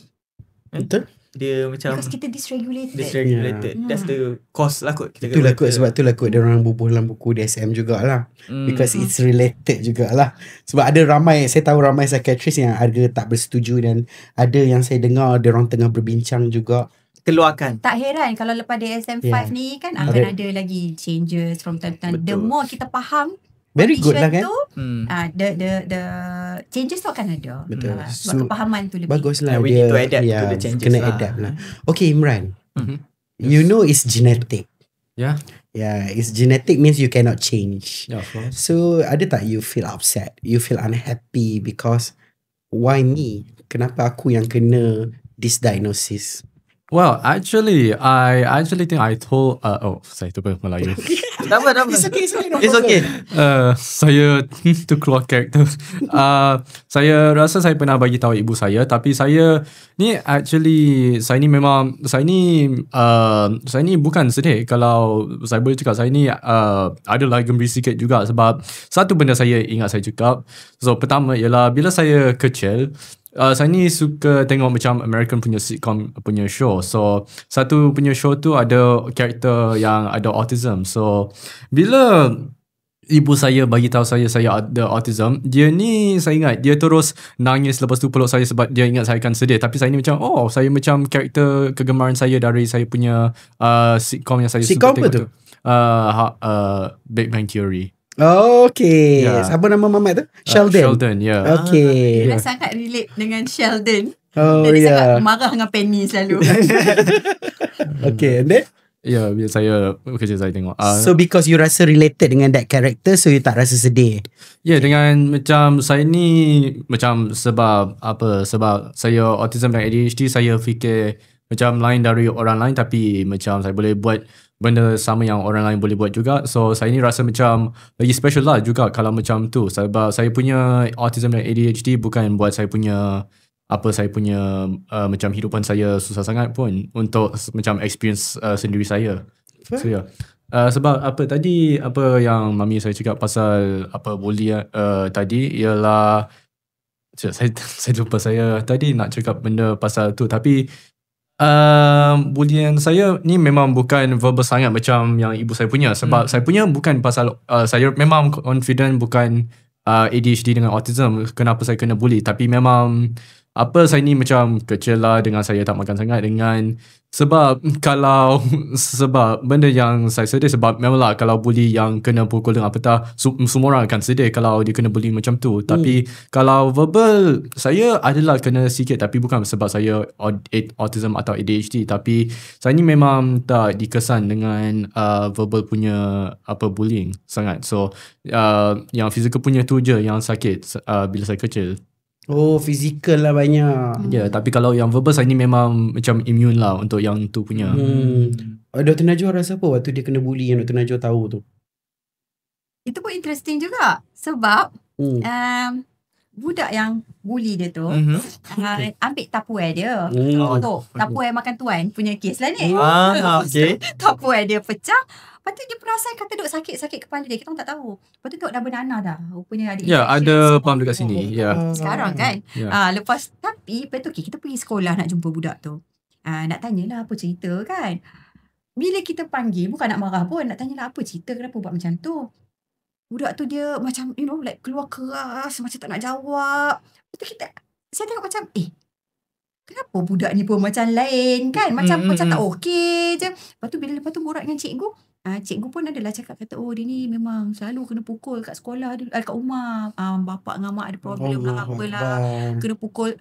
Betul. Dia macam because kita dysregulated. That's the cause lah kot. Itulah kot, sebab itulah kot dia orang bubuh dalam buku DSM jugalah. Because it's related jugalah. Sebab ada ramai, saya tahu ramai psychiatrist yang ada tak bersetuju, dan ada yang saya dengar dia orang tengah berbincang juga. Keluarkan. Tak heran kalau lepas DSM-5 ni kan akan ada lagi changes from time to time. The more kita faham very good lah kan tu, the changes tu akan ada. Betul. Sebab kepahaman tu lebih baguslah. We need to adapt to the changes kena lah. adapt lah. Okay Imran, you know it's genetic. Yeah, it's genetic means you cannot change. Yeah, of course. So ada tak you feel upset, you feel unhappy because why me? Kenapa aku yang kena this diagnosis? Well, I actually think I told saya tu Melayu. Tak apa. It's okay. Saya to keluar karakter. Saya rasa saya pernah bagi tahu ibu saya, tapi saya ni bukan sedih. Kalau saya boleh cakap, saya ni adalah gembira sikit juga, sebab satu benda saya ingat saya cakap. So pertama ialah bila saya kecil, saya ni suka tengok macam American punya sitcom punya show. So satu punya show tu ada karakter yang ada autism. So bila ibu saya bagi tahu saya ada autism, dia ni saya ingat dia terus nangis lepas tu peluk saya sebab dia ingat saya akan sedih. Tapi saya ni macam saya macam karakter kegemaran saya dari saya punya sitcom yang saya Sitcom suka apa tengok Big Bang Theory. Okay. Ya. Siapa nama mamat tu? Sheldon. Sheldon, ya. Okay. Dia sangat relate dengan Sheldon. Oh, Dan dia sangat ya. marah dengan Penny selalu. Okay, and then? Ya, bila saya kerja saya tengok. So because you rasa related dengan that character, so you tak rasa sedih? Ya, dengan macam saya ni macam sebab saya autism dan ADHD, saya fikir macam lain dari orang lain, tapi macam saya boleh buat benda sama yang orang lain boleh buat juga. So saya ni rasa macam lagi special lah juga kalau macam tu, sebab saya punya autism dan ADHD bukan buat saya punya macam hidupan saya susah sangat pun untuk macam experience sendiri saya. So ya. Sebab apa yang mami saya cakap pasal bully tadi ialah saya lupa saya tadi nak cakap benda pasal tu, tapi bulian saya ni memang bukan verbal sangat macam yang ibu saya punya, sebab saya punya bukan pasal saya memang confident bukan ADHD dengan autism kenapa saya kena bully, tapi memang saya ni macam kecil lah dengan saya tak makan sangat dengan sebab benda yang saya sedih, sebab memanglah kalau bully yang kena pukul dengan apatah semua orang akan sedih kalau dia kena bully macam tu. Tapi kalau verbal saya adalah kena sikit, tapi bukan sebab saya autism atau ADHD, tapi saya ni memang tak dikesan dengan verbal punya bullying sangat. So yang physical punya tu je yang sakit bila saya kecil. Oh, fizikal lah banyak. Ya, tapi kalau yang verbal saya ni memang macam immune lah untuk yang tu punya. Dr. Najwa rasa apa waktu dia kena bully yang Dr. Najwa tahu tu? Itu pun interesting juga. Sebab budak yang bully dia tu ambil Tupperware dia. Untuk Tupperware makan tuan punya kes lah ni. Okay. Tupperware dia pecah. Lepas tu dia perasan kata duk sakit kepala dia. Kita pun tak tahu. Lepas tu tengok dah bernanah dah. Rupanya ada Ya, infection. ada pam dekat sini. Ya. Sekarang kan. Ya. Lepas lepas tu kita pergi sekolah nak jumpa budak tu. Nak tanyalah apa cerita kan. Bila kita panggil bukan nak marah pun, nak tanyalah apa cerita, kenapa buat macam tu. Budak tu dia macam like keluar keras, macam tak nak jawab. Lepas tu saya tengok macam kenapa budak ni pun macam lain kan, macam tak okey je. Lepas tu borak dengan cikgu. Cikgu pun adalah cakap kata dia ni memang selalu kena pukul kat sekolah, kat rumah. Bapak dengan mak ada problem lah apalah, kena pukul.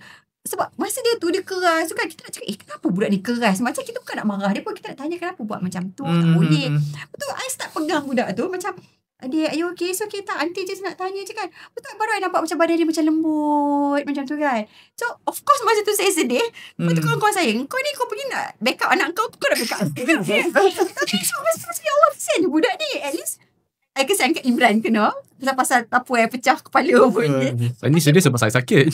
Sebab masa dia tu dia keras tu kan, kita nak cakap kenapa budak ni keras. Macam kita bukan nak marah dia pun, kita nak tanya kenapa buat macam tu. Tak boleh. Lepas tu I start pegang budak tu macam, adik, are you okay? So okay tak? Aunty just nak tanya je kan. Betul baru I nampak macam badan dia macam lembut macam tu kan. So of course masa tu saya sedih. Lepas tu kawan-kawan saya, kau pergi nak backup anak kau nak backup. Tapi masa ya Allah, kesian je budak ni. At least I kesian kat Imran kena pasal Tupperware pecah kepala pun. Saya ni sedih sebab saya sakit.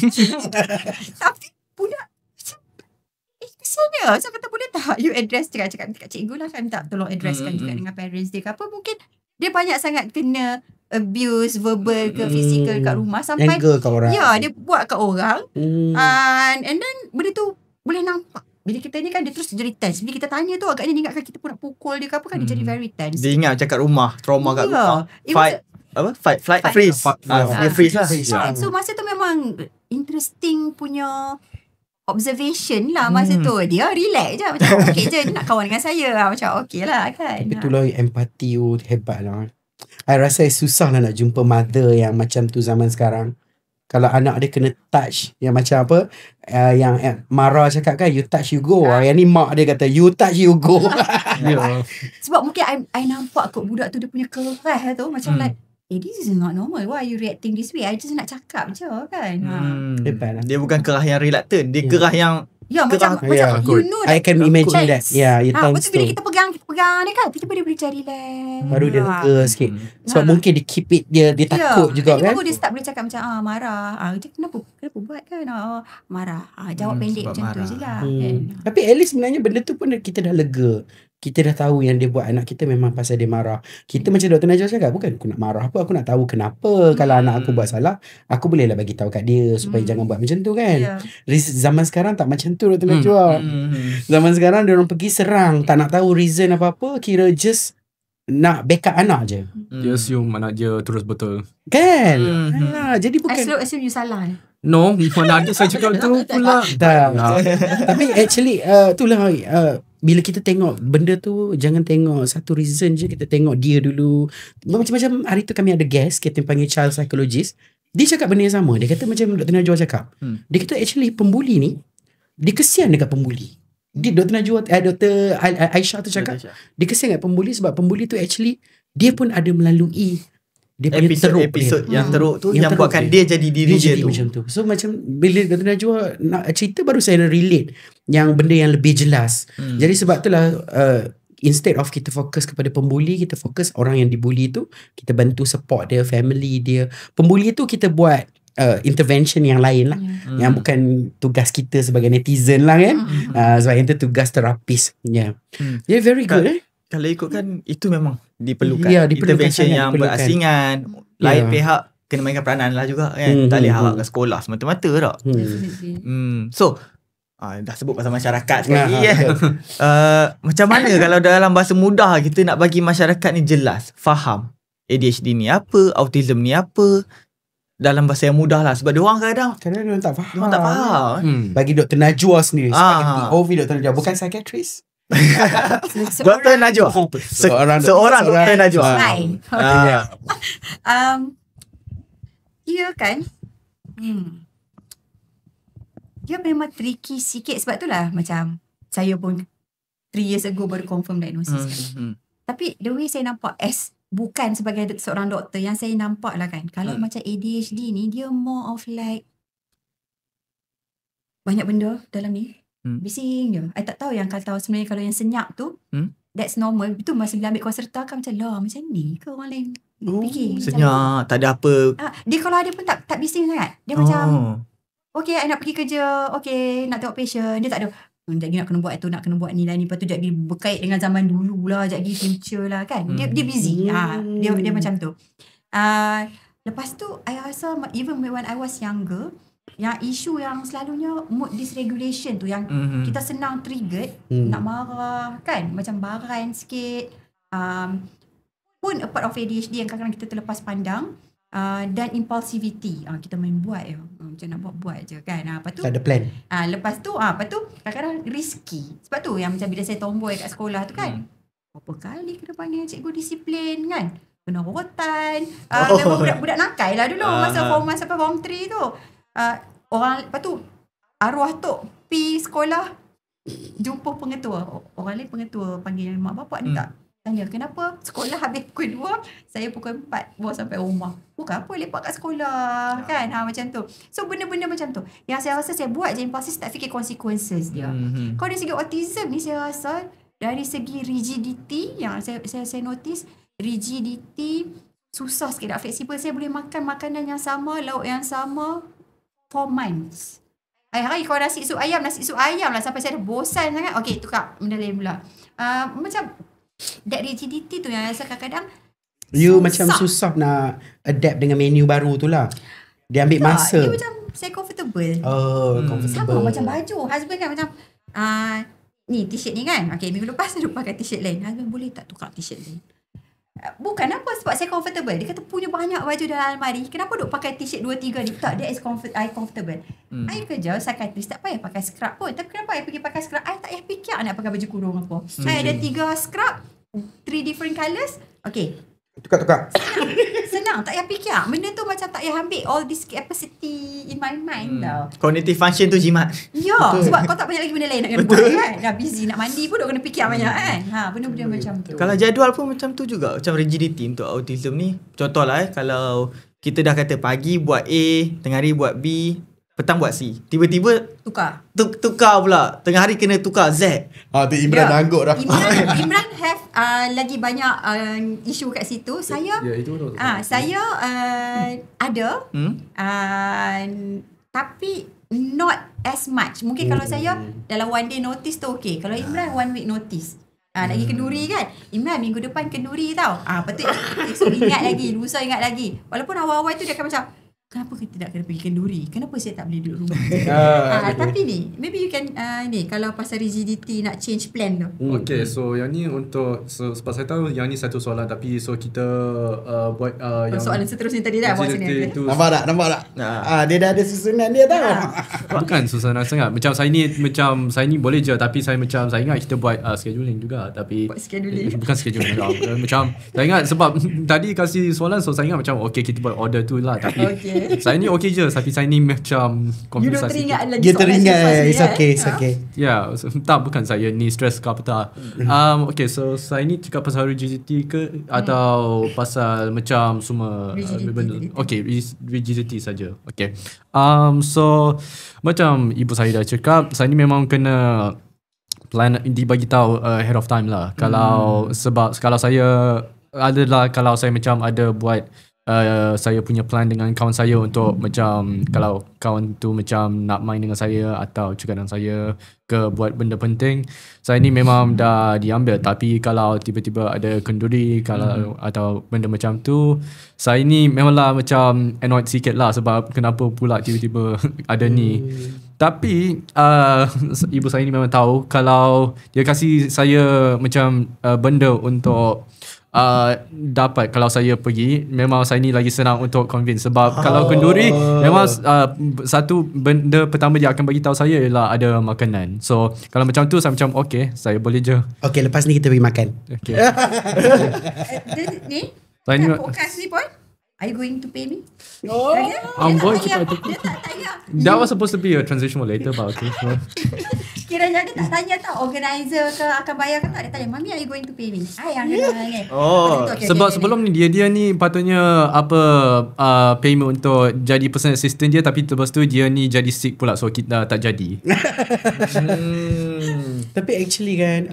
Tapi budak macam kesian dia. So kata boleh tak you address, cakap dekat cikgu lah kan, minta tolong addresskan juga dengan parents dia ke apa. Mungkin dia banyak sangat kena abuse verbal ke physical kat rumah sampai anger kat orang. Ya, dia buat kat orang. And then benda tu boleh nampak. Bila kita ni kan dia terus jadi tense. Bila kita tanya tu agaknya dia ingatkan kita pun nak pukul dia ke apa kan, dia jadi very tense. Dia ingat macam kat rumah, trauma kat rumah. Fight, flight, freeze. Dia freeze lah. So masa tu memang interesting punya observation lah masa tu. Dia relax je macam okay je, dia nak kawan dengan saya macam okay lah kan. Itulah empati hebat lah. I rasa susah lah nak jumpa mother yang macam tu zaman sekarang. Kalau anak dia kena touch yang macam apa, yang marah cakap kan, you touch you go. Yang ni mak dia kata you touch you go. Sebab mungkin I nampak kot budak tu dia punya keras tu macam like this is not normal. Why are you reacting this way? I just nak cakap je kan. Hebat lah. Dia bukan kerah yang reluctant, dia kerah yang macam you know I can imagine that. You betul bila kita pegang dia kan, tiba-tiba dia boleh cari relax. Baru dia lega sikit. Sebab mungkin dia keep it, dia takut juga kan. Baru dia start boleh cakap macam marah. Dia kenapa buat kan? Marah. Jawab pendek macam tu je lah kan. Tapi at least sebenarnya benda tu pun kita dah lega. Kita dah tahu yang dia buat anak kita memang pasal dia marah. Kita macam Dr. Najwa cakap, bukan aku nak marah apa, aku nak tahu kenapa. Kalau anak aku buat salah, aku bolehlah bagi tahu kat dia supaya jangan buat macam tu kan. Zaman sekarang tak macam tu Dr. Najwa. Zaman sekarang dia orang pergi serang, tak nak tahu reason apa-apa, kira just nak backup anak je. Dia assume anak dia terus betul. Kan? Mhm. Alah, jadi bukan Assume you salah. No, mana ada saya cakap tu pula. tak. Tapi actually itulah bila kita tengok benda tu, jangan tengok satu reason je, kita tengok dia dulu. Macam-macam hari tu kami ada guest, kita panggil child psychologist. Dia cakap benda yang sama. Dia kata macam Dr. Najwa cakap. Dia kata actually pembuli ni, dia kesian dekat pembuli. Dr. Najwa, Dr. Aisyah tu cakap, dia kesian dekat pembuli sebab pembuli tu actually dia pun ada melalui dia punya episod yang teruk tu yang teruk buatkan dia jadi diri dia jadi tu. macam tu. So macam bila Dr. Najwa nak cerita, baru saya relate yang benda yang lebih jelas. Jadi sebab itulah instead of kita fokus kepada pembuli, kita fokus orang yang dibuli tu, kita bantu support dia, family dia. Pembuli tu kita buat intervention yang lain lah, yang bukan tugas kita sebagai netizen lah kan. Sebab yang tu tugas terapis. Yeah. Yeah, very good Kalau ikutkan itu memang diperlukan. Ya, diperlukan Intervention sangat, yang diperlukan. berasingan. Lain pihak kena mainkan peranan lah juga kan. Tak boleh harapkan sekolah semata-mata tak. So dah sebut pasal masyarakat sekali kan. Macam mana kalau dalam bahasa mudah kita nak bagi masyarakat ni jelas, faham ADHD ni apa, autism ni apa, dalam bahasa yang mudah lah. Sebab diorang Kadang-kadang tak faham. diorang tak faham. Bagi Dr. Najwa sendiri, sebagai POV Dr. Najwa, bukan psychiatrist. Dr. Najwa. Seorang Dr. Najwa. Hai. Dia kan dia memang tricky sikit. Sebab tu lah macam saya pun 3 years ago baru confirm diagnosis kan. Tapi the way saya nampak bukan sebagai seorang doktor, yang saya nampak lah kan, kalau macam ADHD ni dia more of like banyak benda dalam ni. Bising je. I tak tahu yang kalau sebenarnya kalau yang senyap tu that's normal. Itu masa bila ambil konserta kan macam lah macam ni ke orang lain fikir. Senyap, tak ada apa. Dia kalau ada pun tak bising sangat. Dia macam okay, I nak pergi kerja, okay, nak tengok patient. Dia tak ada sekejap lagi nak kena buat tu, nak kena buat ni lah ni. Lepas tu sekejap lagi berkait dengan zaman dulu lah, sekejap lagi future lah kan. Dia busy. Dia macam tu. Lepas tu I rasa even when I was younger, yang isu yang selalunya mood dysregulation tu, yang kita senang triggered, nak marah kan, macam baran sikit, pun a part of ADHD yang kadang-kadang kita terlepas pandang. Dan impulsivity, kita main buat je, macam nak buat je kan. Lepas tu Tak ada plan. lepas tu kadang-kadang risky. Sebab tu yang macam bila saya tomboy kat sekolah tu kan, berapa kali kena panggil cikgu disiplin kan, kena rotan. Budak-budak nakal lah dulu masa form 1 sampai form 3 tu. Orang, lepas tu arwah tok pi sekolah jumpa pengetua, orang lain pengetua panggil mak bapak ni tak tanya kenapa sekolah habis pukul 2, saya pukul 4 bawa sampai rumah. Bukan apa, lepak kat sekolah kan. Macam tu. So benda-benda macam tu yang saya rasa saya buat je impulsif, tak fikir consequences dia. Kalau dari segi autism ni, saya rasa dari segi rigidity yang saya notice, rigidity susah sikit, tak fleksibel. Saya boleh makan makanan yang sama, lauk yang sama 4 months. Hari-hari kalau nasi sup ayam lah sampai saya dah bosan sangat. Okay, tukar benda lain pula. Macam that rigidity tu yang rasa kadang-kadang You macam susah nak adapt dengan menu baru tu lah. Dia ambil masa. Dia macam saya comfortable. Comfortable. Sama macam baju. Husband kan macam ni t-shirt ni kan, okay, minggu lepas saya pakai t-shirt lain. Husband boleh tak tukar t-shirt lain? Bukan apa, sebab saya comfortable. Dia kata punya banyak baju dalam almari, kenapa duk pakai t-shirt 2-3 ni? Tak, dia is I comfortable. I kerja psychiatrist, tak payah pakai scrub pun. Tapi kenapa I pergi pakai scrub? I tak payah fikir nak pakai baju kurung apa. I ada 3 scrub, 3 different colours. Okay, tukar. senang, tak payah fikir. Benda tu macam tak payah ambil all this capacity in my mind tau. Cognitive function tu jimat. Ya, sebab kau tak banyak lagi benda lain nak kena buat kan. Dah busy nak mandi pun dah kena fikir banyak kan. Benda-benda macam tu. Kalau jadual pun macam tu juga. Macam rigidity untuk autism ni. Contohlah kalau kita dah kata pagi buat A, tengah hari buat B, petang buat C. Tiba-tiba tukar pula. Tengah hari kena tukar Z. Tu Imran anggut dah. Imran have lagi banyak isu kat situ. Saya saya ada tapi not as much. Mungkin kalau saya dalam one day notice tu okay. Kalau Imran 1 week notice. Nak pergi kenduri kan, Imran minggu depan kenduri tau. Lepas tu esok ingat lagi, lusa ingat lagi. Walaupun awal-awal tu dia akan macam kenapa kita tak kena pergi kenduri? Kenapa saya tak boleh duduk rumah? Okay. Tapi ni, maybe you can ni kalau pasal rigidity nak change plan tu. Okay, so yang ni untuk sebab saya tahu yang ni satu soalan, tapi so kita buat yang Soalan seterusnya tadi dah buat sini. rigidity Okay? tu Nampak tak? Dia dah ada susunan dia tau. bukan susah sangat. Macam saya ni boleh je, tapi saya ingat kita buat scheduling juga, tapi Buat scheduling. bukan scheduling lah. Macam saya ingat sebab tadi kasih soalan, so saya ingat macam okay kita buat order tu lah, tapi saya ni okay je, tapi saya ni macam You confused don't teringat lagi Dia soalan teringat. lepas ni, It's okay. It's okay. Ya, tak, bukan saya ni stress ke apa tak. Okay, so saya ni cakap pasal rigidity ke atau pasal macam semua Rigidity benda. tadi. Okay, rigidity saja. Okay. So macam ibu saya dah cakap, saya ni memang kena plan, dibagi tahu ahead of time lah. Kalau sebab kalau saya adalah, kalau saya macam ada buat saya punya plan dengan kawan saya untuk macam kalau kawan tu macam nak main dengan saya atau cakap dengan saya ke buat benda penting, saya ni memang dah diambil. Tapi kalau tiba-tiba ada kenduri kalau atau benda macam tu, saya ni memanglah macam annoyed sikit lah sebab kenapa pula tiba-tiba ada ni. Tapi ibu saya ni memang tahu kalau dia kasih saya macam benda untuk dapat, kalau saya pergi memang saya ni lagi senang untuk convince. Sebab kalau kenduri memang satu benda pertama dia akan bagi tahu saya ialah ada makanan. So kalau macam tu saya macam okay, saya boleh je. Okay, lepas ni kita pergi makan. Okay. Ni, Saya ni podcast ni pun, are you going to pay me? Oh. boy, Dia cepat tak tanya. That was supposed to be a transition later, but okay. So, Kiranya dia tak tanya tau, organizer ke akan bayar ke tak. Dia tanya, Mami, are you going to pay me? Yang ni. Oh, sebab sebelum ni dia ni patutnya payment untuk jadi personal assistant dia, tapi lepas tu dia ni jadi sick pula, so kita tak jadi. Tapi actually kan,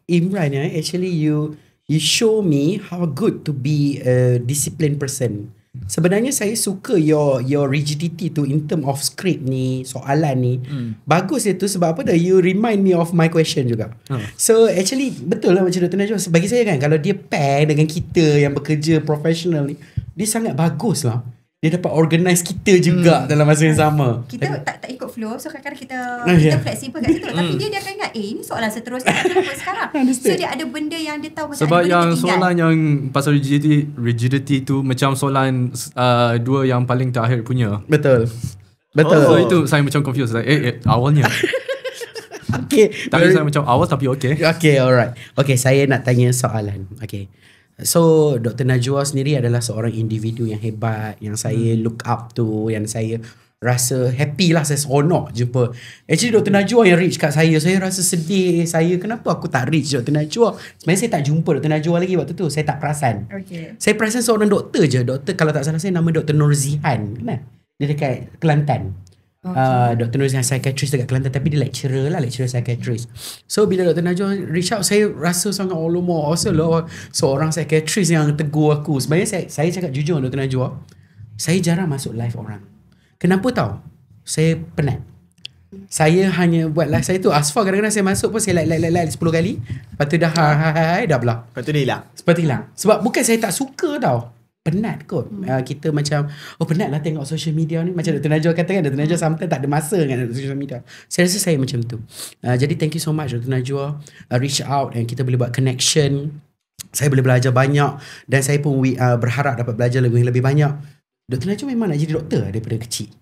Imran actually you show me how good to be a disciplined person. Sebenarnya saya suka your rigidity tu in term of script ni, soalan ni. Bagus itu sebab apa dah, you remind me of my question juga. So actually betul lah macam Dr. Najwa. Bagi saya kan, kalau dia pair dengan kita yang bekerja professional ni, dia sangat bagus lah. Dia dapat organize kita juga dalam masa yang sama. Kita tak ikut flow. So kadang-kadang kita Yeah. fleksibel kat situ. Tapi dia akan ingat, ini soalan seterusnya kenapa sekarang. So dia ada benda yang dia tahu macam Sebab ada benda yang tertinggal. soalan yang pasal rigidity tu macam soalan dua yang paling terakhir punya. Betul. So itu saya macam confused like, awalnya. Okay. Tapi saya macam awal tapi okay. Okay, alright. Okay, saya nak tanya soalan. Okay. So, Dr. Najwa sendiri adalah seorang individu yang hebat, yang saya look up to, yang saya rasa happy lah, saya seronok jumpa. Actually, Dr. Najwa yang reach kat saya. Saya rasa sedih. Kenapa aku tak reach Dr. Najwa? Sebenarnya saya tak jumpa Dr. Najwa lagi waktu tu. Saya tak perasan. Okay. Saya perasan seorang doktor je. Doktor, kalau tak salah saya, nama Dr. Nurzihan. Kenal? Dia dekat Kelantan. Dr. Nurzihan psychiatrist dekat Kelantan, tapi dia lecturer psychiatrist. So bila Dr. Najwa reach out, saya rasa sangat seorang psychiatrist yang tegur aku. Sebenarnya saya cakap jujur Dr. Najwa, saya jarang masuk live orang. Kenapa tahu? Saya penat. Saya hanya buat live saya tu, Asfar kadang-kadang saya masuk pun saya like 10 kali. Lepas tu dah dah belah. lepas tu dia hilang. Seperti hilang. Sebab bukan saya tak suka tau, penat kot. Kita macam penat lah tengok social media ni. Macam Dr. Najwa kata kan, Dr. Najwa sometimes tak ada masa dengan social media. Saya rasa saya macam tu. Jadi thank you so much Dr. Najwa, reach out and kita boleh buat connection. Saya boleh belajar banyak dan saya pun berharap dapat belajar lebih banyak. Dr. Najwa memang nak jadi doktor daripada kecil?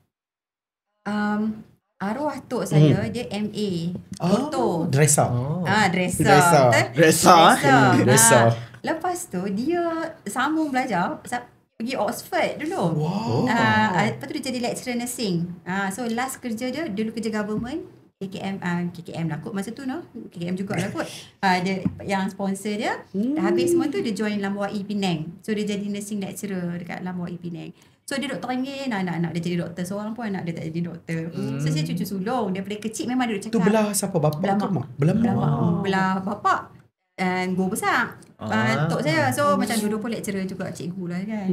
Arwah tok saya dia MA doktor. Dresser. Dresser. Dresser. Lepas tu dia sambung belajar pergi Oxford dulu. Wow. Lepas tu dia jadi lecturer nursing. So last kerja dia dulu kerja government, KKM lah kot masa tu KKM jugalah kot. Dia yang sponsor dia. Dah habis semua tu dia join Lambuai Penang. So dia jadi nursing lecturer dekat Lambuai Penang. So dia doktor ingin anak-anak dia jadi doktor. Seorang pun anak dia tak jadi doktor. So saya cucu sulung. Daripada kecil memang dia cakap. Tu belah siapa? Bapak belah ke mak. mak? Belah mak. Belah bapak dan guru besar. Tok saya. So macam dulu pun lecturer juga, cikgu lah kan.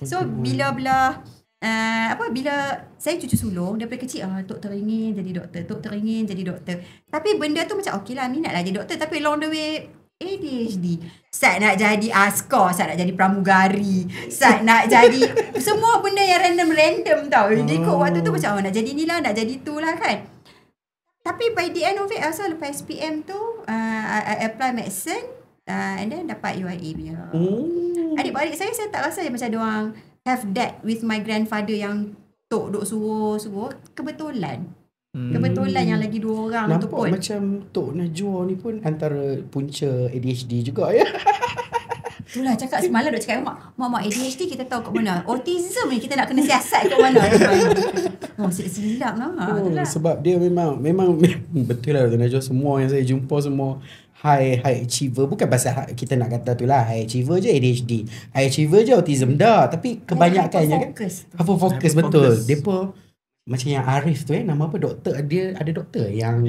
So bila bila saya cucu sulung daripada kecil, tok teringin jadi doktor, tok teringin jadi doktor. Tapi benda tu macam okey lah, minat lah jadi doktor. Tapi along the way ADHD. Sat nak jadi askar, Sat nak jadi pramugari, Sat nak jadi semua benda yang random tau. Jadi kot waktu tu macam nak jadi ni lah, nak jadi tu lah kan. Tapi by the end of it, also lepas SPM tu, I apply medicine and then dapat UIA punya. Adik-beradik saya tak rasa macam diorang have that with my grandfather yang tok duk suruh. Kebetulan yang lagi 2 orang tu Nampak pun. macam Tok Najwa ni pun antara punca ADHD juga ya. Itulah cakap semalam duk cakap mak ADHD kita tahu kat mana. Autism ni kita nak kena siasat kat mana. Silap lah. Sebab dia memang betul lah Dr. Najwa, semua yang saya jumpa semua high achiever. Bukan pasal kita nak kata tu lah high achiever je ADHD, high achiever je autism dah. Tapi kebanyakannya kan hyperfocus betul. Depa macam yang Arif tu nama apa doktor, dia ada doktor yang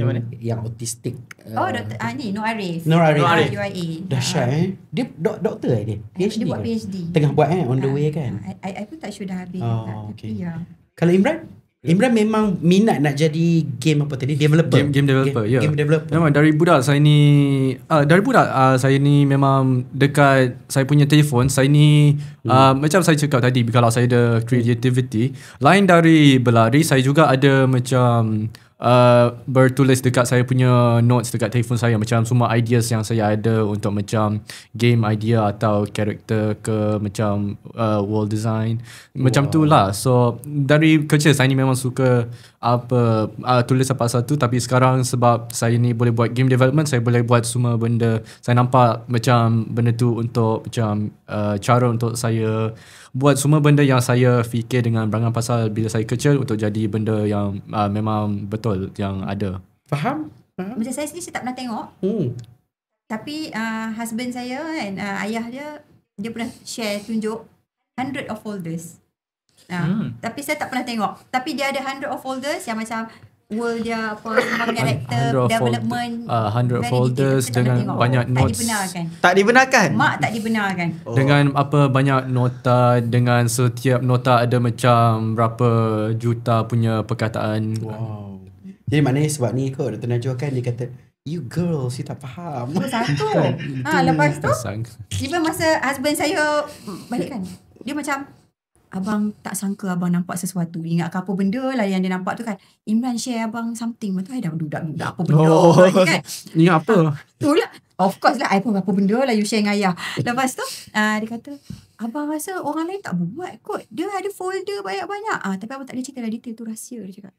autistik. Doktor ni Nur Arif. UIA. Dahsyat Dia doktor dia. PhD. Dia buat PhD. Tengah buat on the way kan. I pun tak sure dah habis Okay. tapi ya. Kalau Imran memang minat nak jadi game apa tadi? Developer. Game developer, ya. Game developer. Memang dari budak saya ni saya ni memang dekat saya punya telefon saya ni macam saya cakap tadi, kalau saya ada creativity lain dari berlari, saya juga ada macam bertulis dekat saya punya notes dekat telefon saya macam semua ideas yang saya ada untuk macam game idea atau karakter ke macam world design macam tu lah. So dari kecil saya ni memang suka tulis apa satu, tapi sekarang sebab saya ni boleh buat game development, saya boleh buat semua benda. Saya nampak macam benda tu untuk macam cara untuk saya buat semua benda yang saya fikir dengan berangan pasal bila saya kecil untuk jadi benda yang memang betul yang ada. Faham? Macam saya sendiri saya tak pernah tengok. Tapi husband saya kan, ayah dia pernah share tunjuk 100 of folders. Tapi saya tak pernah tengok. Tapi dia ada 100 of folders yang macam world dia apa semua karakter development 100 folders dengan banyak notes. Tak dibenarkan. Tak dibenarkan? Mak tak dibenarkan. Dengan banyak nota, dengan setiap nota ada macam berapa juta punya perkataan. Wow. Jadi maknanya sebab ni kot Dr. Najwa kan dia kata you girls, you tak faham. Satu. Lepas tu even masa husband saya balik kan, dia macam abang tak sangka abang nampak sesuatu. Ingat ke apa benda lah yang dia nampak tu kan. Imran share abang something. Betul dah budak-budak apa benda kan. Ingat apa? Itulah. Of course lah I pun apa benda lah you share dengan ayah. Lepas tu dia kata abang rasa orang lain tak buat kot. Dia ada folder banyak-banyak. Tapi abang tak boleh cerita lah detail tu, rahsia dia cakap.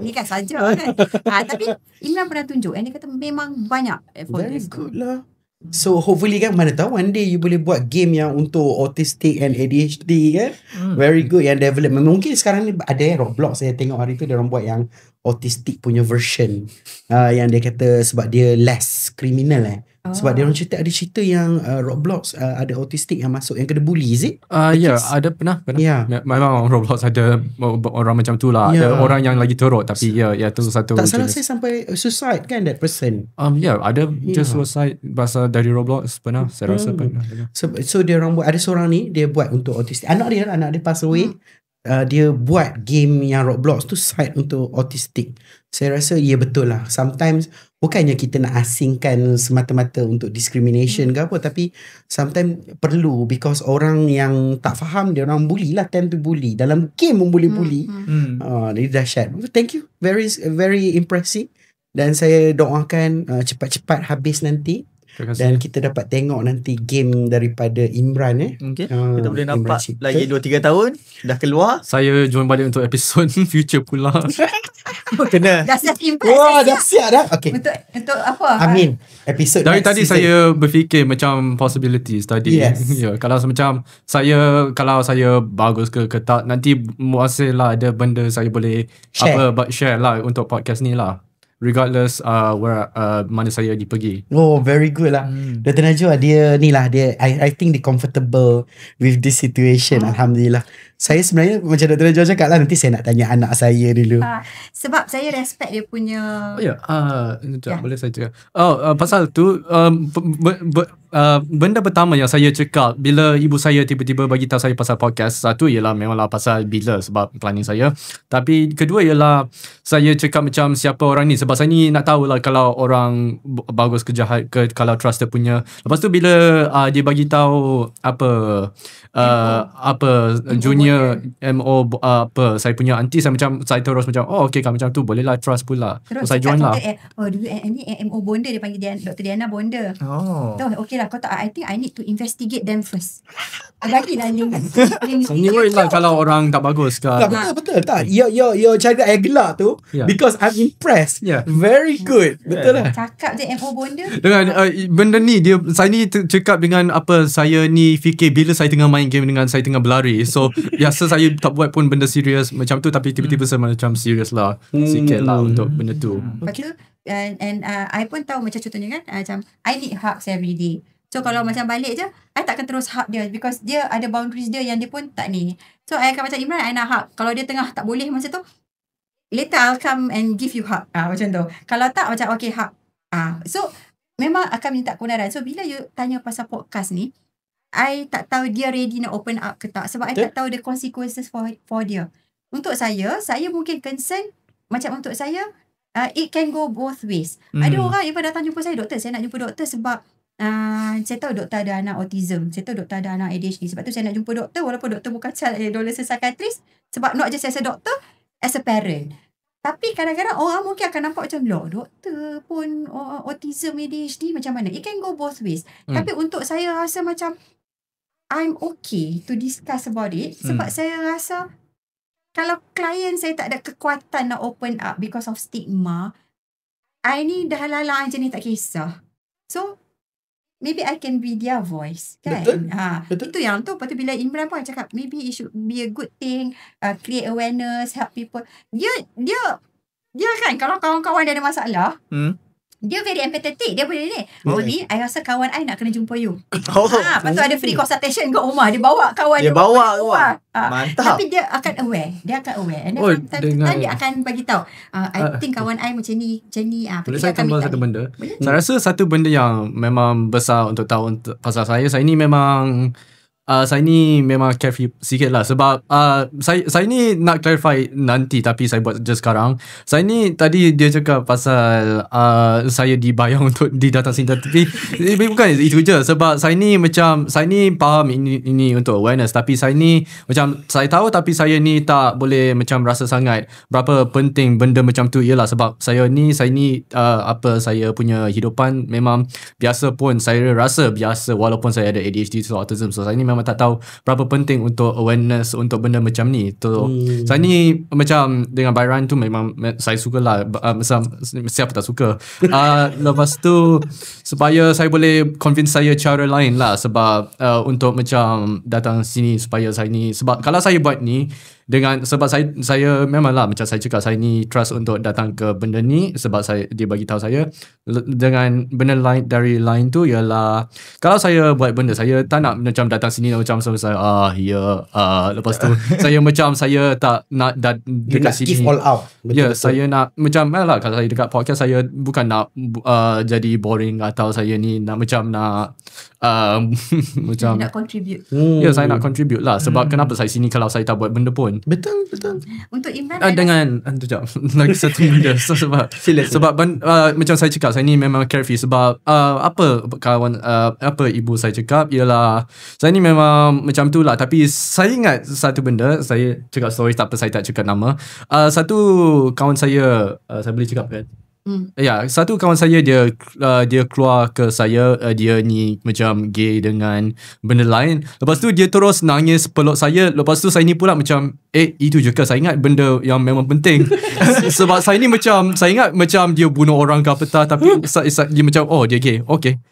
Ni kan saja kan. Tapi Imran pernah tunjuk and dia kata memang banyak folders. Very good lah. So hopefully kan mana tahu one day you boleh buat game yang untuk autistic and ADHD kan. Very good yang development. Mungkin sekarang ni ada Roblox saya tengok hari tu dia orang buat yang autistic punya version. Yang dia kata sebab dia less criminal sebab dia orang cerita ada cerita yang Roblox ada autistic yang masuk yang kena bully, is it? Ada pernah. Yeah. Memang Roblox ada orang macam tu lah. Ada orang yang lagi teruk tapi tu satu. Tak salah saya sampai suicide kan that person. Ada just suicide pasal dari Roblox pernah. Saya rasa pernah. So dia orang buat, ada seorang ni dia buat untuk autistic. Anak dia pass away. Dia buat game yang Roblox tu side untuk autistic. Saya rasa betul lah. Sometimes bukannya kita nak asingkan semata-mata untuk discrimination ke apa, tapi sometimes perlu because orang yang tak faham dia orang bully lah, tend to bully. Dalam game pun boleh bully. Ini dahsyat. Thank you. Very very impressive. Dan saya doakan cepat-cepat habis nanti. Dan kita dapat tengok nanti game daripada Imran Okay. Kita boleh nampak lagi 2-3 tahun dah keluar. Saya join balik untuk episod future pula. Kena. Dah siap impress. Wah, dah siap dah. Okay. Untuk apa? Amin. Episod dari next tadi season. saya berfikir macam possibilities tadi. Yes. Kalau macam kalau saya bagus ke tak, nanti masa lah ada benda saya boleh share lah untuk podcast ni lah. Regardless where mana saya pergi. Oh, very good lah. Dr. Najwa dia ni lah dia I think dia comfortable with this situation. Alhamdulillah. Saya sebenarnya macam Dr. Najwa cakap lah, nanti saya nak tanya anak saya dulu. Sebab saya respect dia punya. Boleh saya cakap. Pasal tu benda pertama yang saya cakap bila ibu saya tiba-tiba bagi tahu saya pasal podcast, satu ialah memanglah pasal bila sebab planning saya. Tapi kedua ialah saya cakap macam siapa orang ni sebab saya ni nak tahulah kalau orang bagus ke jahat ke, kalau trusted punya. Lepas tu bila dia bagi tahu apa junior MO saya punya aunty, saya terus macam okay kan, macam tu bolehlah trust pula. Terus Saya join lah. dulu ni MO bonda dia panggil dia, Dr. Diana bonda. Tahu, okay lah, kau tak, I think I need to investigate them first. Bagilah link. Anyway lah kalau orang tak bagus ke. Tak, betul tak? Your cara air gelak tu, because I'm impressed. Very good. Betul lah. Cakap je MO bonda. Dengan benda ni saya ni cakap dengan apa, saya ni fikir bila saya tengah main game dengan saya tengah berlari. So biasa saya tak buat pun benda serius macam tu, tapi tiba-tiba saya macam serius lah sikit lah untuk benda tu. Lepas tu and I pun tahu macam contohnya kan, macam I need hugs every day. So kalau macam balik je, I takkan terus hug dia because dia ada boundaries dia yang dia pun tak ni. So I akan macam Imran, I nak hug. Kalau dia tengah tak boleh masa tu, later I'll come and give you hug. Macam tu. Kalau tak macam okay hug. So memang akan minta kebenaran. So bila you tanya pasal podcast ni, I tak tahu dia ready nak open up ke tak, sebab I tak tahu the consequences for dia. Untuk saya mungkin concern macam untuk saya, it can go both ways. Ada orang yang datang jumpa saya, doktor, saya nak jumpa doktor sebab saya tahu doktor ada anak autism, saya tahu doktor ada anak ADHD, sebab tu saya nak jumpa doktor walaupun doktor bukan adolescent psychiatrist, sebab not just as a doctor, as a parent. Tapi kadang-kadang orang mungkin akan nampak macam doktor pun autism, ADHD, macam mana? It can go both ways. Tapi untuk saya rasa macam I'm okay to discuss about it, sebab saya rasa kalau klien saya tak ada kekuatan nak open up because of stigma, I ni dah lalang je ni tak kisah. So maybe I can be their voice, kan? Betul. Itu yang tu. Lepas tu bila Imran pun cakap maybe it should be a good thing, create awareness, help people. Dia kan kalau kawan-kawan dia ada masalah, dia very empathetic. Dia boleh ni, ni I rasa kawan I nak kena jumpa you. Lepas tu ada free consultation kat rumah. Dia bawa kawan dia. Mantap. Tapi dia akan aware. And then dia akan bagi tahu, I think kawan I macam ni. Boleh saya tambah satu benda? Saya rasa satu benda yang memang besar untuk tahu pasal saya ni memang saya ni memang carefree sikit lah sebab saya ni nak clarify nanti, tapi saya buat just sekarang. Saya ni tadi dia cakap pasal saya dibayar untuk didatang sini, tapi bukan itu je, sebab saya ni faham ini untuk awareness, tapi saya ni macam saya tahu, tapi saya ni tak boleh macam rasa sangat berapa penting benda macam tu. Ialah sebab saya ni saya punya hidupan memang biasa pun, saya rasa biasa walaupun saya ada ADHD atau autism. So saya ni memang tak tahu berapa penting untuk awareness untuk benda macam ni. So saya ni macam dengan Byron tu memang saya suka lah, siapa tak suka. Lepas tu supaya saya boleh convince saya cara lain lah, sebab untuk macam datang sini supaya saya ni, sebab kalau saya buat ni sebab saya memanglah macam saya cakap, saya ni trust untuk datang ke benda ni sebab dia bagi tahu saya. Dengan benda lain dari lain tu ialah kalau saya buat benda, saya tak nak macam datang sini macam saya lepas tu saya tak nak dekat sini. Give all out. Saya nak macam lah, kalau saya dekat podcast saya bukan nak jadi boring atau saya ni nak macam macam nak contribute. Saya nak contribute lah, sebab kenapa saya sini kalau saya tak buat benda pun. Betul. Untuk Imran dengan lagi satu benda sebab macam saya cakap, saya ni memang carefree sebab apa ibu saya cakap ialah saya ni memang macam tu lah. Tapi saya ingat satu benda, saya cakap story, tak apa saya tak cakap nama. Satu kawan saya boleh cakap kan? Satu kawan saya dia keluar ke saya, dia ni macam gay dengan benda lain. Lepas tu dia terus nangis peluk saya. Lepas tu saya ni pula macam itu je ke, saya ingat benda yang memang penting. Sebab saya ni macam, saya ingat macam dia bunuh orang ke apa tak, tapi dia macam dia gay. Okay.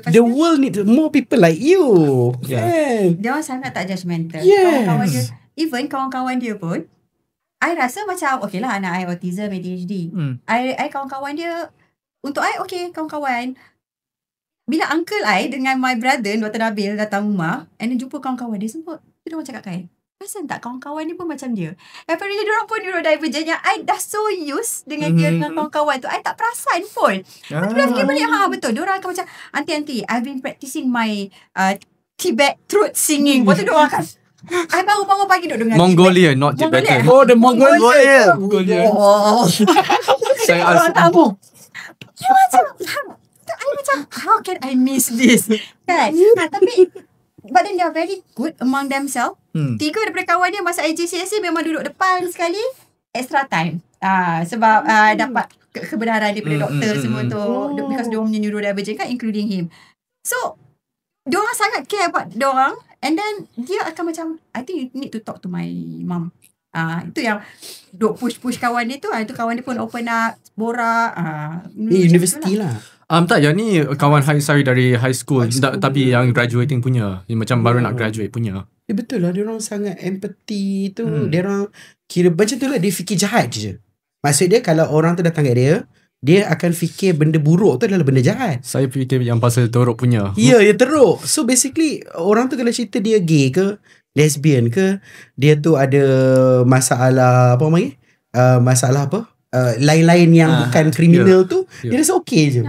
The world needs more people like you. Dia orang sangat tak judgemental. Yes. Kawan-kawan dia, even kawan-kawan dia pun, I rasa macam okay lah, anak I autism, ADHD. I kawan-kawan dia, untuk I okay kawan-kawan. Bila uncle I dengan my brother Dr. Nabil datang rumah and then jumpa kawan-kawan dia, semua dia orang cakap kan, perasan tak kawan-kawan ni pun macam dia. Apparently diorang pun neurodivergent yang I dah so used dengan dia dengan kawan-kawan tu. I tak perasan pun. Lepas tu dah fikir balik, betul. Diorang akan macam, aunty, I've been practicing my Tibet throat singing. Lepas tu diorang akan, I bangun-bangun pagi duduk dengar Mongolian, not Tibetan. Oh, the Mongolian. Oh. Saya Orang tamu. I macam, how can I miss this? Kan? Tapi but then they are very good among themselves. 3 daripada kawan dia masa IGCSE memang duduk depan sekali. Extra time. Sebab dapat kebenaran daripada doktor semua tu. Because diorang punya neurodivergent kan, including him. So, diorang sangat care about diorang. And then dia akan macam, I think you need to talk to my mum. Itu yang duk push kawan dia tu. Itu kawan dia pun open up, borak. Universiti lah. Tak, yang ni kawan saya dari high school, tapi yang graduating punya. Yang macam baru nak graduate punya. Betul lah, diorang sangat empathy tu. Diorang kira macam tu lah, dia fikir jahat je. Maksud dia kalau orang tu datang kat dia akan fikir benda buruk tu adalah benda jahat. Saya fikir yang pasal teruk punya. Ya, dia teruk. So basically orang tu kalau cerita dia gay ke, lesbian ke, dia tu ada masalah apa panggil? Masalah apa? Lain-lain yang bukan kriminal tu, dia rasa okey je.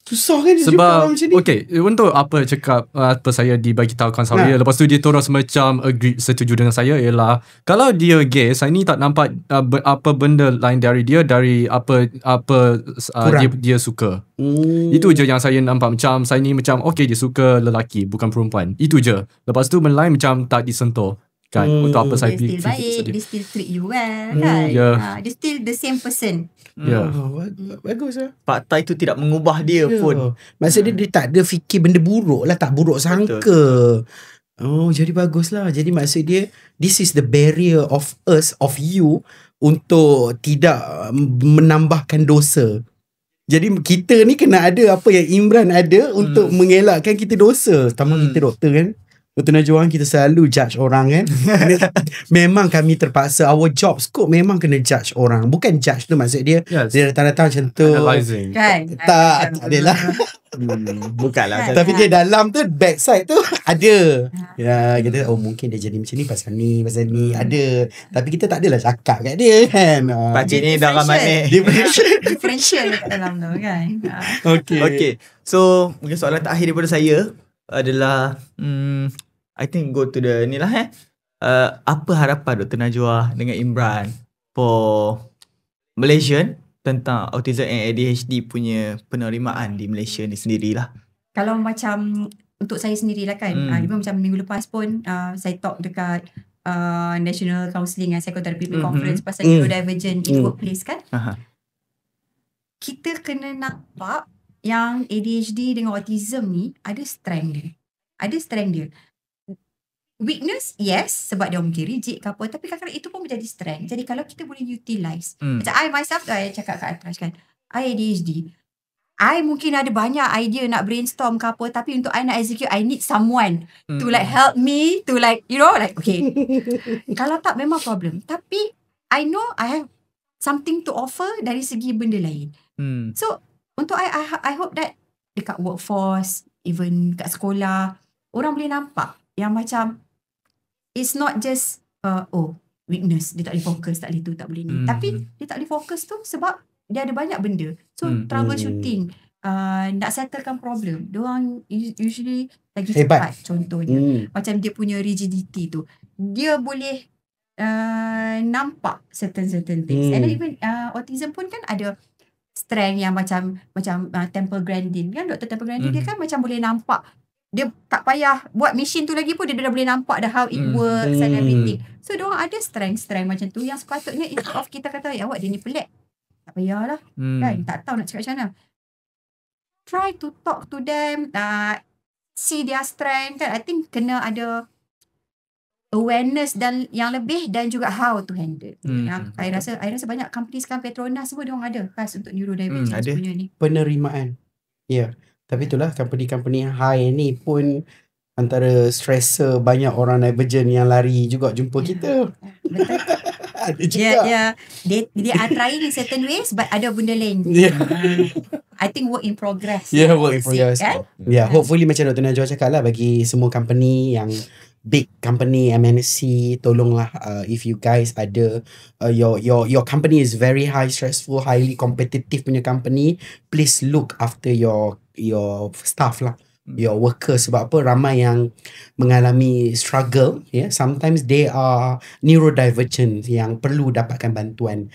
Susah kan dia jumpa orang macam ni. Okay, untuk apa cakap apa saya dibagi tahu kawan saya, lepas tu dia terus macam agree, setuju dengan saya ialah kalau dia gay, saya ni tak nampak apa benda lain dari dia, dari apa dia suka. Itu je yang saya nampak, macam saya ni macam okay, dia suka lelaki bukan perempuan. Itu je. Lepas tu benda lain macam tak disentuh. Kan, untuk apa saya dia still baik, dia still treat you well kan. Dia still the same person. Bagus lah. Fakta itu tidak mengubah dia pun. Maksud dia tak ada fikir benda buruk lah, tak buruk sangka. Oh, jadi bagus lah. Jadi maksud dia, this is the barrier of us, of you, untuk tidak menambahkan dosa. Jadi kita ni kena ada apa yang Imran ada untuk mengelakkan kita dosa. Tambah kita doktor kan, Dr. Najwa, kita selalu judge orang kan. Memang kami terpaksa, our job scope memang kena judge orang. Bukan judge tu maksud dia, dia datang-datang macam tu analyzing kan. Tak adalah. Bukanlah. Tapi dia dalam tu, backside tu ada. Ya, kita mungkin dia jadi macam ni pasal ni ada. Tapi kita tak adalah cakap kat dia kan. Pakcik ni darah manis. Differential kat dalam tu kan. Okay. So mungkin soalan terakhir daripada saya adalah I think go to the ni lah apa harapan Dr. Najwa dengan Imran for Malaysian tentang autism and ADHD punya penerimaan di Malaysia ni sendirilah. Kalau macam untuk saya sendirilah kan, dia pun macam minggu lepas pun saya talk dekat National Counselling and Psychotherapy Conference pasal neurodivergent in workplace kan. Kita kena nampak yang ADHD dengan autism ni ada strength dia. Weakness, yes, sebab dia mungkin rigid ke apa, tapi kadang-kadang itu pun menjadi strength. Jadi kalau kita boleh utilize, macam I myself tu, I cakap kat Atras kan, I ADHD, I mungkin ada banyak idea nak brainstorm ke apa, tapi untuk I nak execute, I need someone to like help me to like, you know, like okay. Kalau tak memang problem, tapi I know I have something to offer dari segi benda lain. So untuk I hope that dekat workforce, even kat sekolah, orang boleh nampak yang macam it's not just weakness, dia tak boleh fokus, tak boleh tu, tak boleh ni. Tapi dia tak boleh fokus tu sebab dia ada banyak benda. So troubleshooting, nak settlekan problem, diorang usually lagi cepat. Contohnya macam dia punya rigidity tu, dia boleh nampak certain things. And then even autism pun kan ada strength yang macam Temple Grandin kan, Dr. Temple Grandin dia kan macam boleh nampak, dia tak payah buat mesin tu lagi pun dia dah boleh nampak dah how it works and everything. So diorang ada strength macam tu yang sepatutnya instead of kita kata awak dia ni pelik, tak payahlah kan, tak tahu nak cakap macam mana. Try to talk to them, see their strength kan. I think kena ada awareness dan yang lebih, dan juga how to handle. I rasa banyak company sekarang, Petronas semua diorang ada class untuk neurodivergent punya ni. Penerimaan. Ya. Tapi itulah company-company high ni pun antara stressor banyak orang divergent yang lari juga jumpa kita. Betul. Ada juga. They are trying in certain ways, but ada benda lain. I think work in progress. Work in progress. Kan? Hopefully macam Dr. Najwa cakap lah, bagi semua company yang big company MNC, tolonglah if you guys ada your company is very high stressful, highly competitive punya company, please look after your staff lah, your workers. Sebab apa, ramai yang mengalami struggle, sometimes they are neurodivergent yang perlu dapatkan bantuan.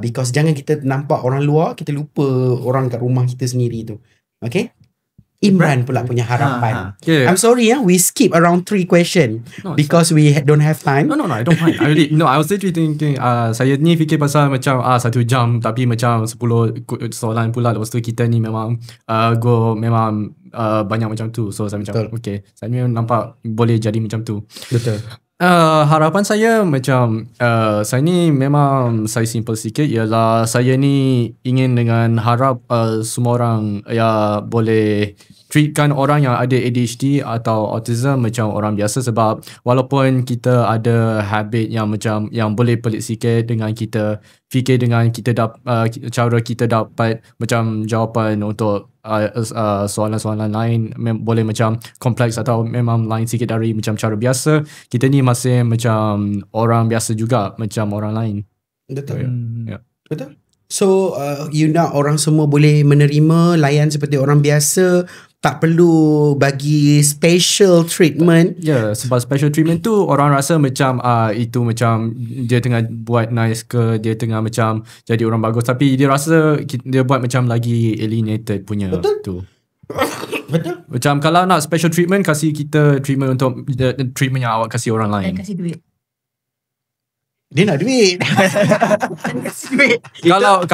Because jangan kita nampak orang luar, kita lupa orang kat rumah kita sendiri tu. Okay, Imran pula punya harapan. I'm sorry, we skip around 3 question because we don't have time. No, I don't mind. I was literally thinking, saya ni fikir pasal macam 1 jam tapi macam 10 soalan pula. Lepas tu kita ni memang memang banyak macam tu. So saya macam okay, saya ni nampak boleh jadi macam tu. Betul. Harapan saya macam saya ni memang saya simple sikit, ialah saya ni ingin dengan harap semua orang boleh treatkan orang yang ada ADHD atau autism macam orang biasa. Sebab walaupun kita ada habit yang macam yang boleh pelik sikit dengan kita fikir dengan kita cara kita dapat macam jawapan untuk soalan-soalan lain boleh macam kompleks atau memang lain sikit dari macam cara biasa. Kita ni masih macam orang biasa juga macam orang lain. Betul. Betul. So you nak orang semua boleh menerima, layan seperti orang biasa, tak perlu bagi special treatment. Sebab special treatment tu orang rasa macam itu macam dia tengah buat nice ke, dia tengah macam jadi orang bagus, tapi dia rasa dia buat macam lagi alienated punya. Betul. Tu. Betul. Macam kalau nak special treatment, kasih kita treatment untuk treatment yang awak kasih orang lain. Kasih duit. Dia nak duit. Kalau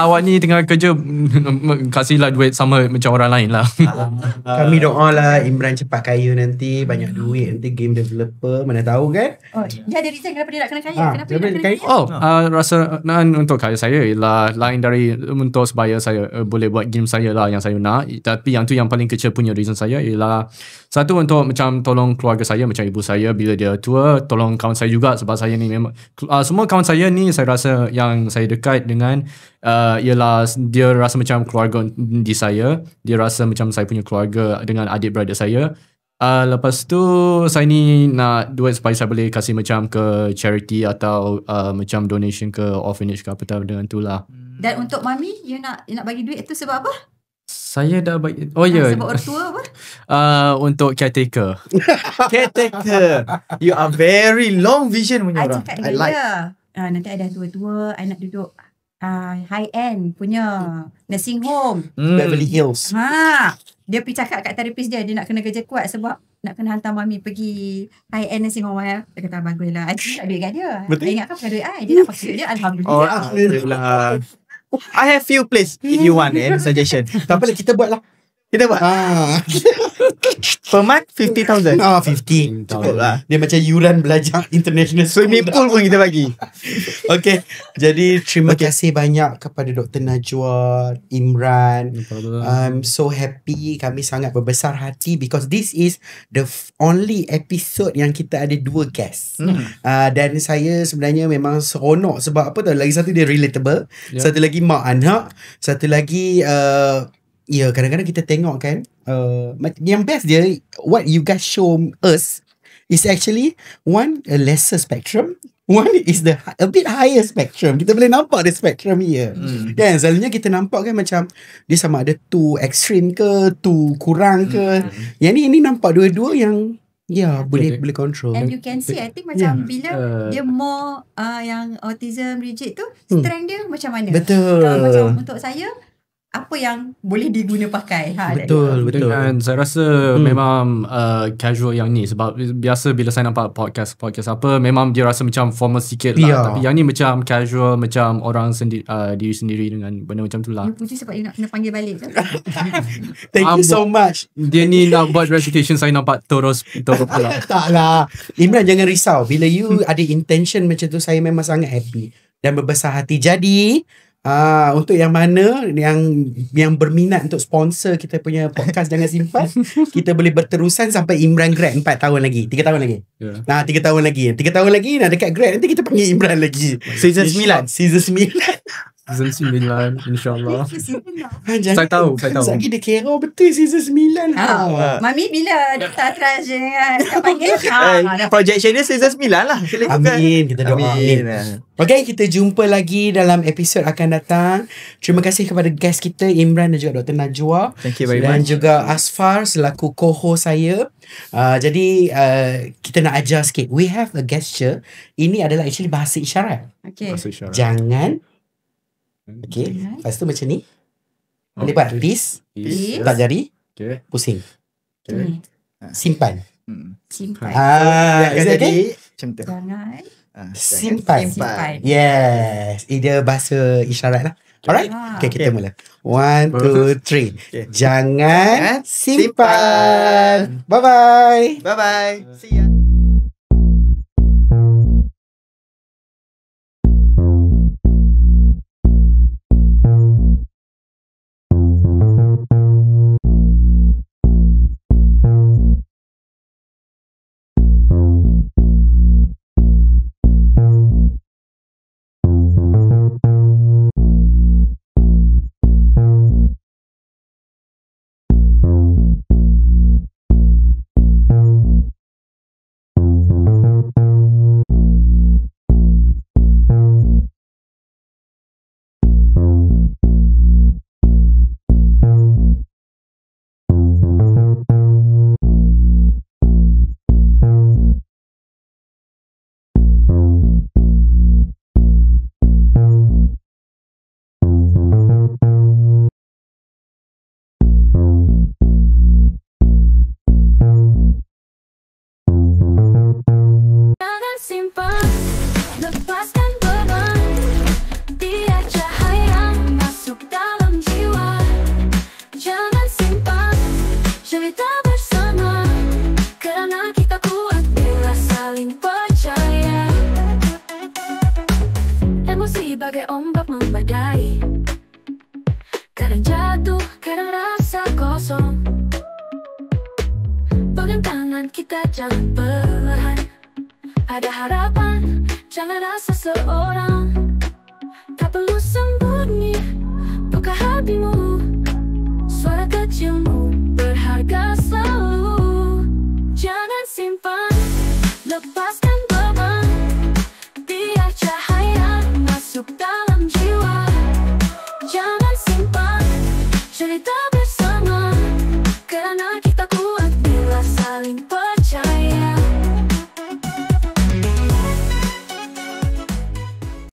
awak ni tengah kerja, kasihlah duit sama macam orang lain lah. Kami doa lah Imran cepat kaya nanti, banyak duit nanti, game developer, mana tahu kan. Dia ada reason kenapa dia nak kena kaya. Kenapa dia nak kena kaya? Rasa untuk kaya saya ialah lain dari untuk supaya saya boleh buat game saya lah yang saya nak. Tapi yang tu yang paling kecil punya reason saya ialah satu, untuk macam tolong keluarga saya, macam ibu saya bila dia tua, tolong kawan saya juga. Sebab saya ni memang semua kawan saya ni saya rasa yang saya dekat dengan ialah dia rasa macam keluarga di saya. Dia rasa macam saya punya keluarga dengan adik-beradik saya. Lepas tu saya ni nak duit supaya saya boleh kasih macam ke charity atau macam donation ke orphanage ke apa tahu dengan tu lah. Dan untuk mami, you nak bagi duit tu sebab apa? Saya dah bagi. Sebab orang tua apa? Untuk caretaker. Caretaker. You are very long vision punya orang. I cakap dengan dia, nanti ada tua-tua, I nak duduk high end punya nursing home, Beverly Hills. Dia pergi cakap kat terapis dia nak kena kerja kuat sebab nak kena hantar mami pergi high end nursing home. Dia kata baguslah, I tak duit kat dia. Betul. I ingat kan pakai duit I, dia nak pakai duit dia. Alhamdulillah. I have few place if you want suggestion. Tak apalah, kita buat lah. Kita buat. Per month 50,000. 50. Cukup lah. Dia macam yuran belajar international Swimming pool pun kita bagi. Okay. Jadi terima kasih banyak kepada Dr. Najwa, Imran. I'm so happy. Kami sangat berbesar hati because this is the only episode yang kita ada 2 guest. Dan saya sebenarnya memang seronok sebab apa tahu, lagi satu dia relatable, satu lagi mak anak, satu lagi kadang-kadang kita tengok kan, yang best dia, what you guys show us is actually one a lesser spectrum, one is a bit higher spectrum. Kita boleh nampak the spectrum here. Kan selalunya kita nampak kan macam dia sama ada too extreme ke, too kurang ke. Yang ni nampak dua-dua yang boleh control. And you can see, I think macam bila dia more yang autism rigid tu, strength dia macam mana. Betul. Kalau macam untuk saya, apa yang boleh diguna pakai. Betul. Dan saya rasa memang casual yang ni. Sebab biasa bila saya nampak podcast apa, memang dia rasa macam formal sikit lah. Tapi yang ni macam casual, macam orang diri sendiri dengan benda macam tu lah. You puji sebab you nak kena panggil balik kan? Thank you so much. Dia ni nak buat reputation saya nampak terus pula. Tak lah, Imran jangan risau. Bila you ada intention macam tu, saya memang sangat happy dan berbesar hati. Jadi untuk yang mana yang berminat untuk sponsor kita punya podcast Jangan Simpan, kita boleh berterusan sampai Imran grad 4 tahun lagi, 3 tahun lagi. 3 tahun lagi. 3 tahun lagi nak dekat grad, nanti kita panggil Imran lagi. Season 9. Season 9. Season 9 InsyaAllah. Jangan, Saya tahu. Lagi dia kira betul season 9. Mami bila Dr. Traj dengan Kak panggil Projection dia season 9 lah. Amin. Kita doa. Amin. Amin. Okay, kita jumpa lagi dalam episod akan datang. Terima kasih kepada guest kita Imran dan juga Dr. Najwa. Thank you very Dan much. juga Asfar selaku co-host saya. Jadi kita nak ajar sikit. We have a gesture. Ini adalah actually bahasa isyarat. Okay. Masuk isyarat. Jangan. Okay. Lepas tu macam ni. Boleh buat peace. Peace. Tak jari. Okay. Pusing. Okay. Simpan. Simpan. Yang Is akan that jadi okay? macam tu. Jangan. Simpan. Simpan. Yes. Ini bahasa isyarat lah. Alright. Okay, kita mula. 1, 2, 3. Okay. Jangan Simpan. simpan. Bye-bye. Bye-bye. See ya. Jangan simpan, lepaskan beban. Dia cahaya masuk dalam jiwa. Jangan simpan cerita bersama, kerana kita kuat bila saling percaya. Emosi bagai ombak membadai, kadang jatuh, kadang rasa kosong. Pegang tangan kita, jangan perlahan. Ada harapan, jangan rasa seorang. Tak perlu sembunyi, buka hatimu. Suara kecilmu berharga selalu. Jangan simpan, lepaskan beban. Biar cahaya masuk dalam jiwa. Jangan simpan cerita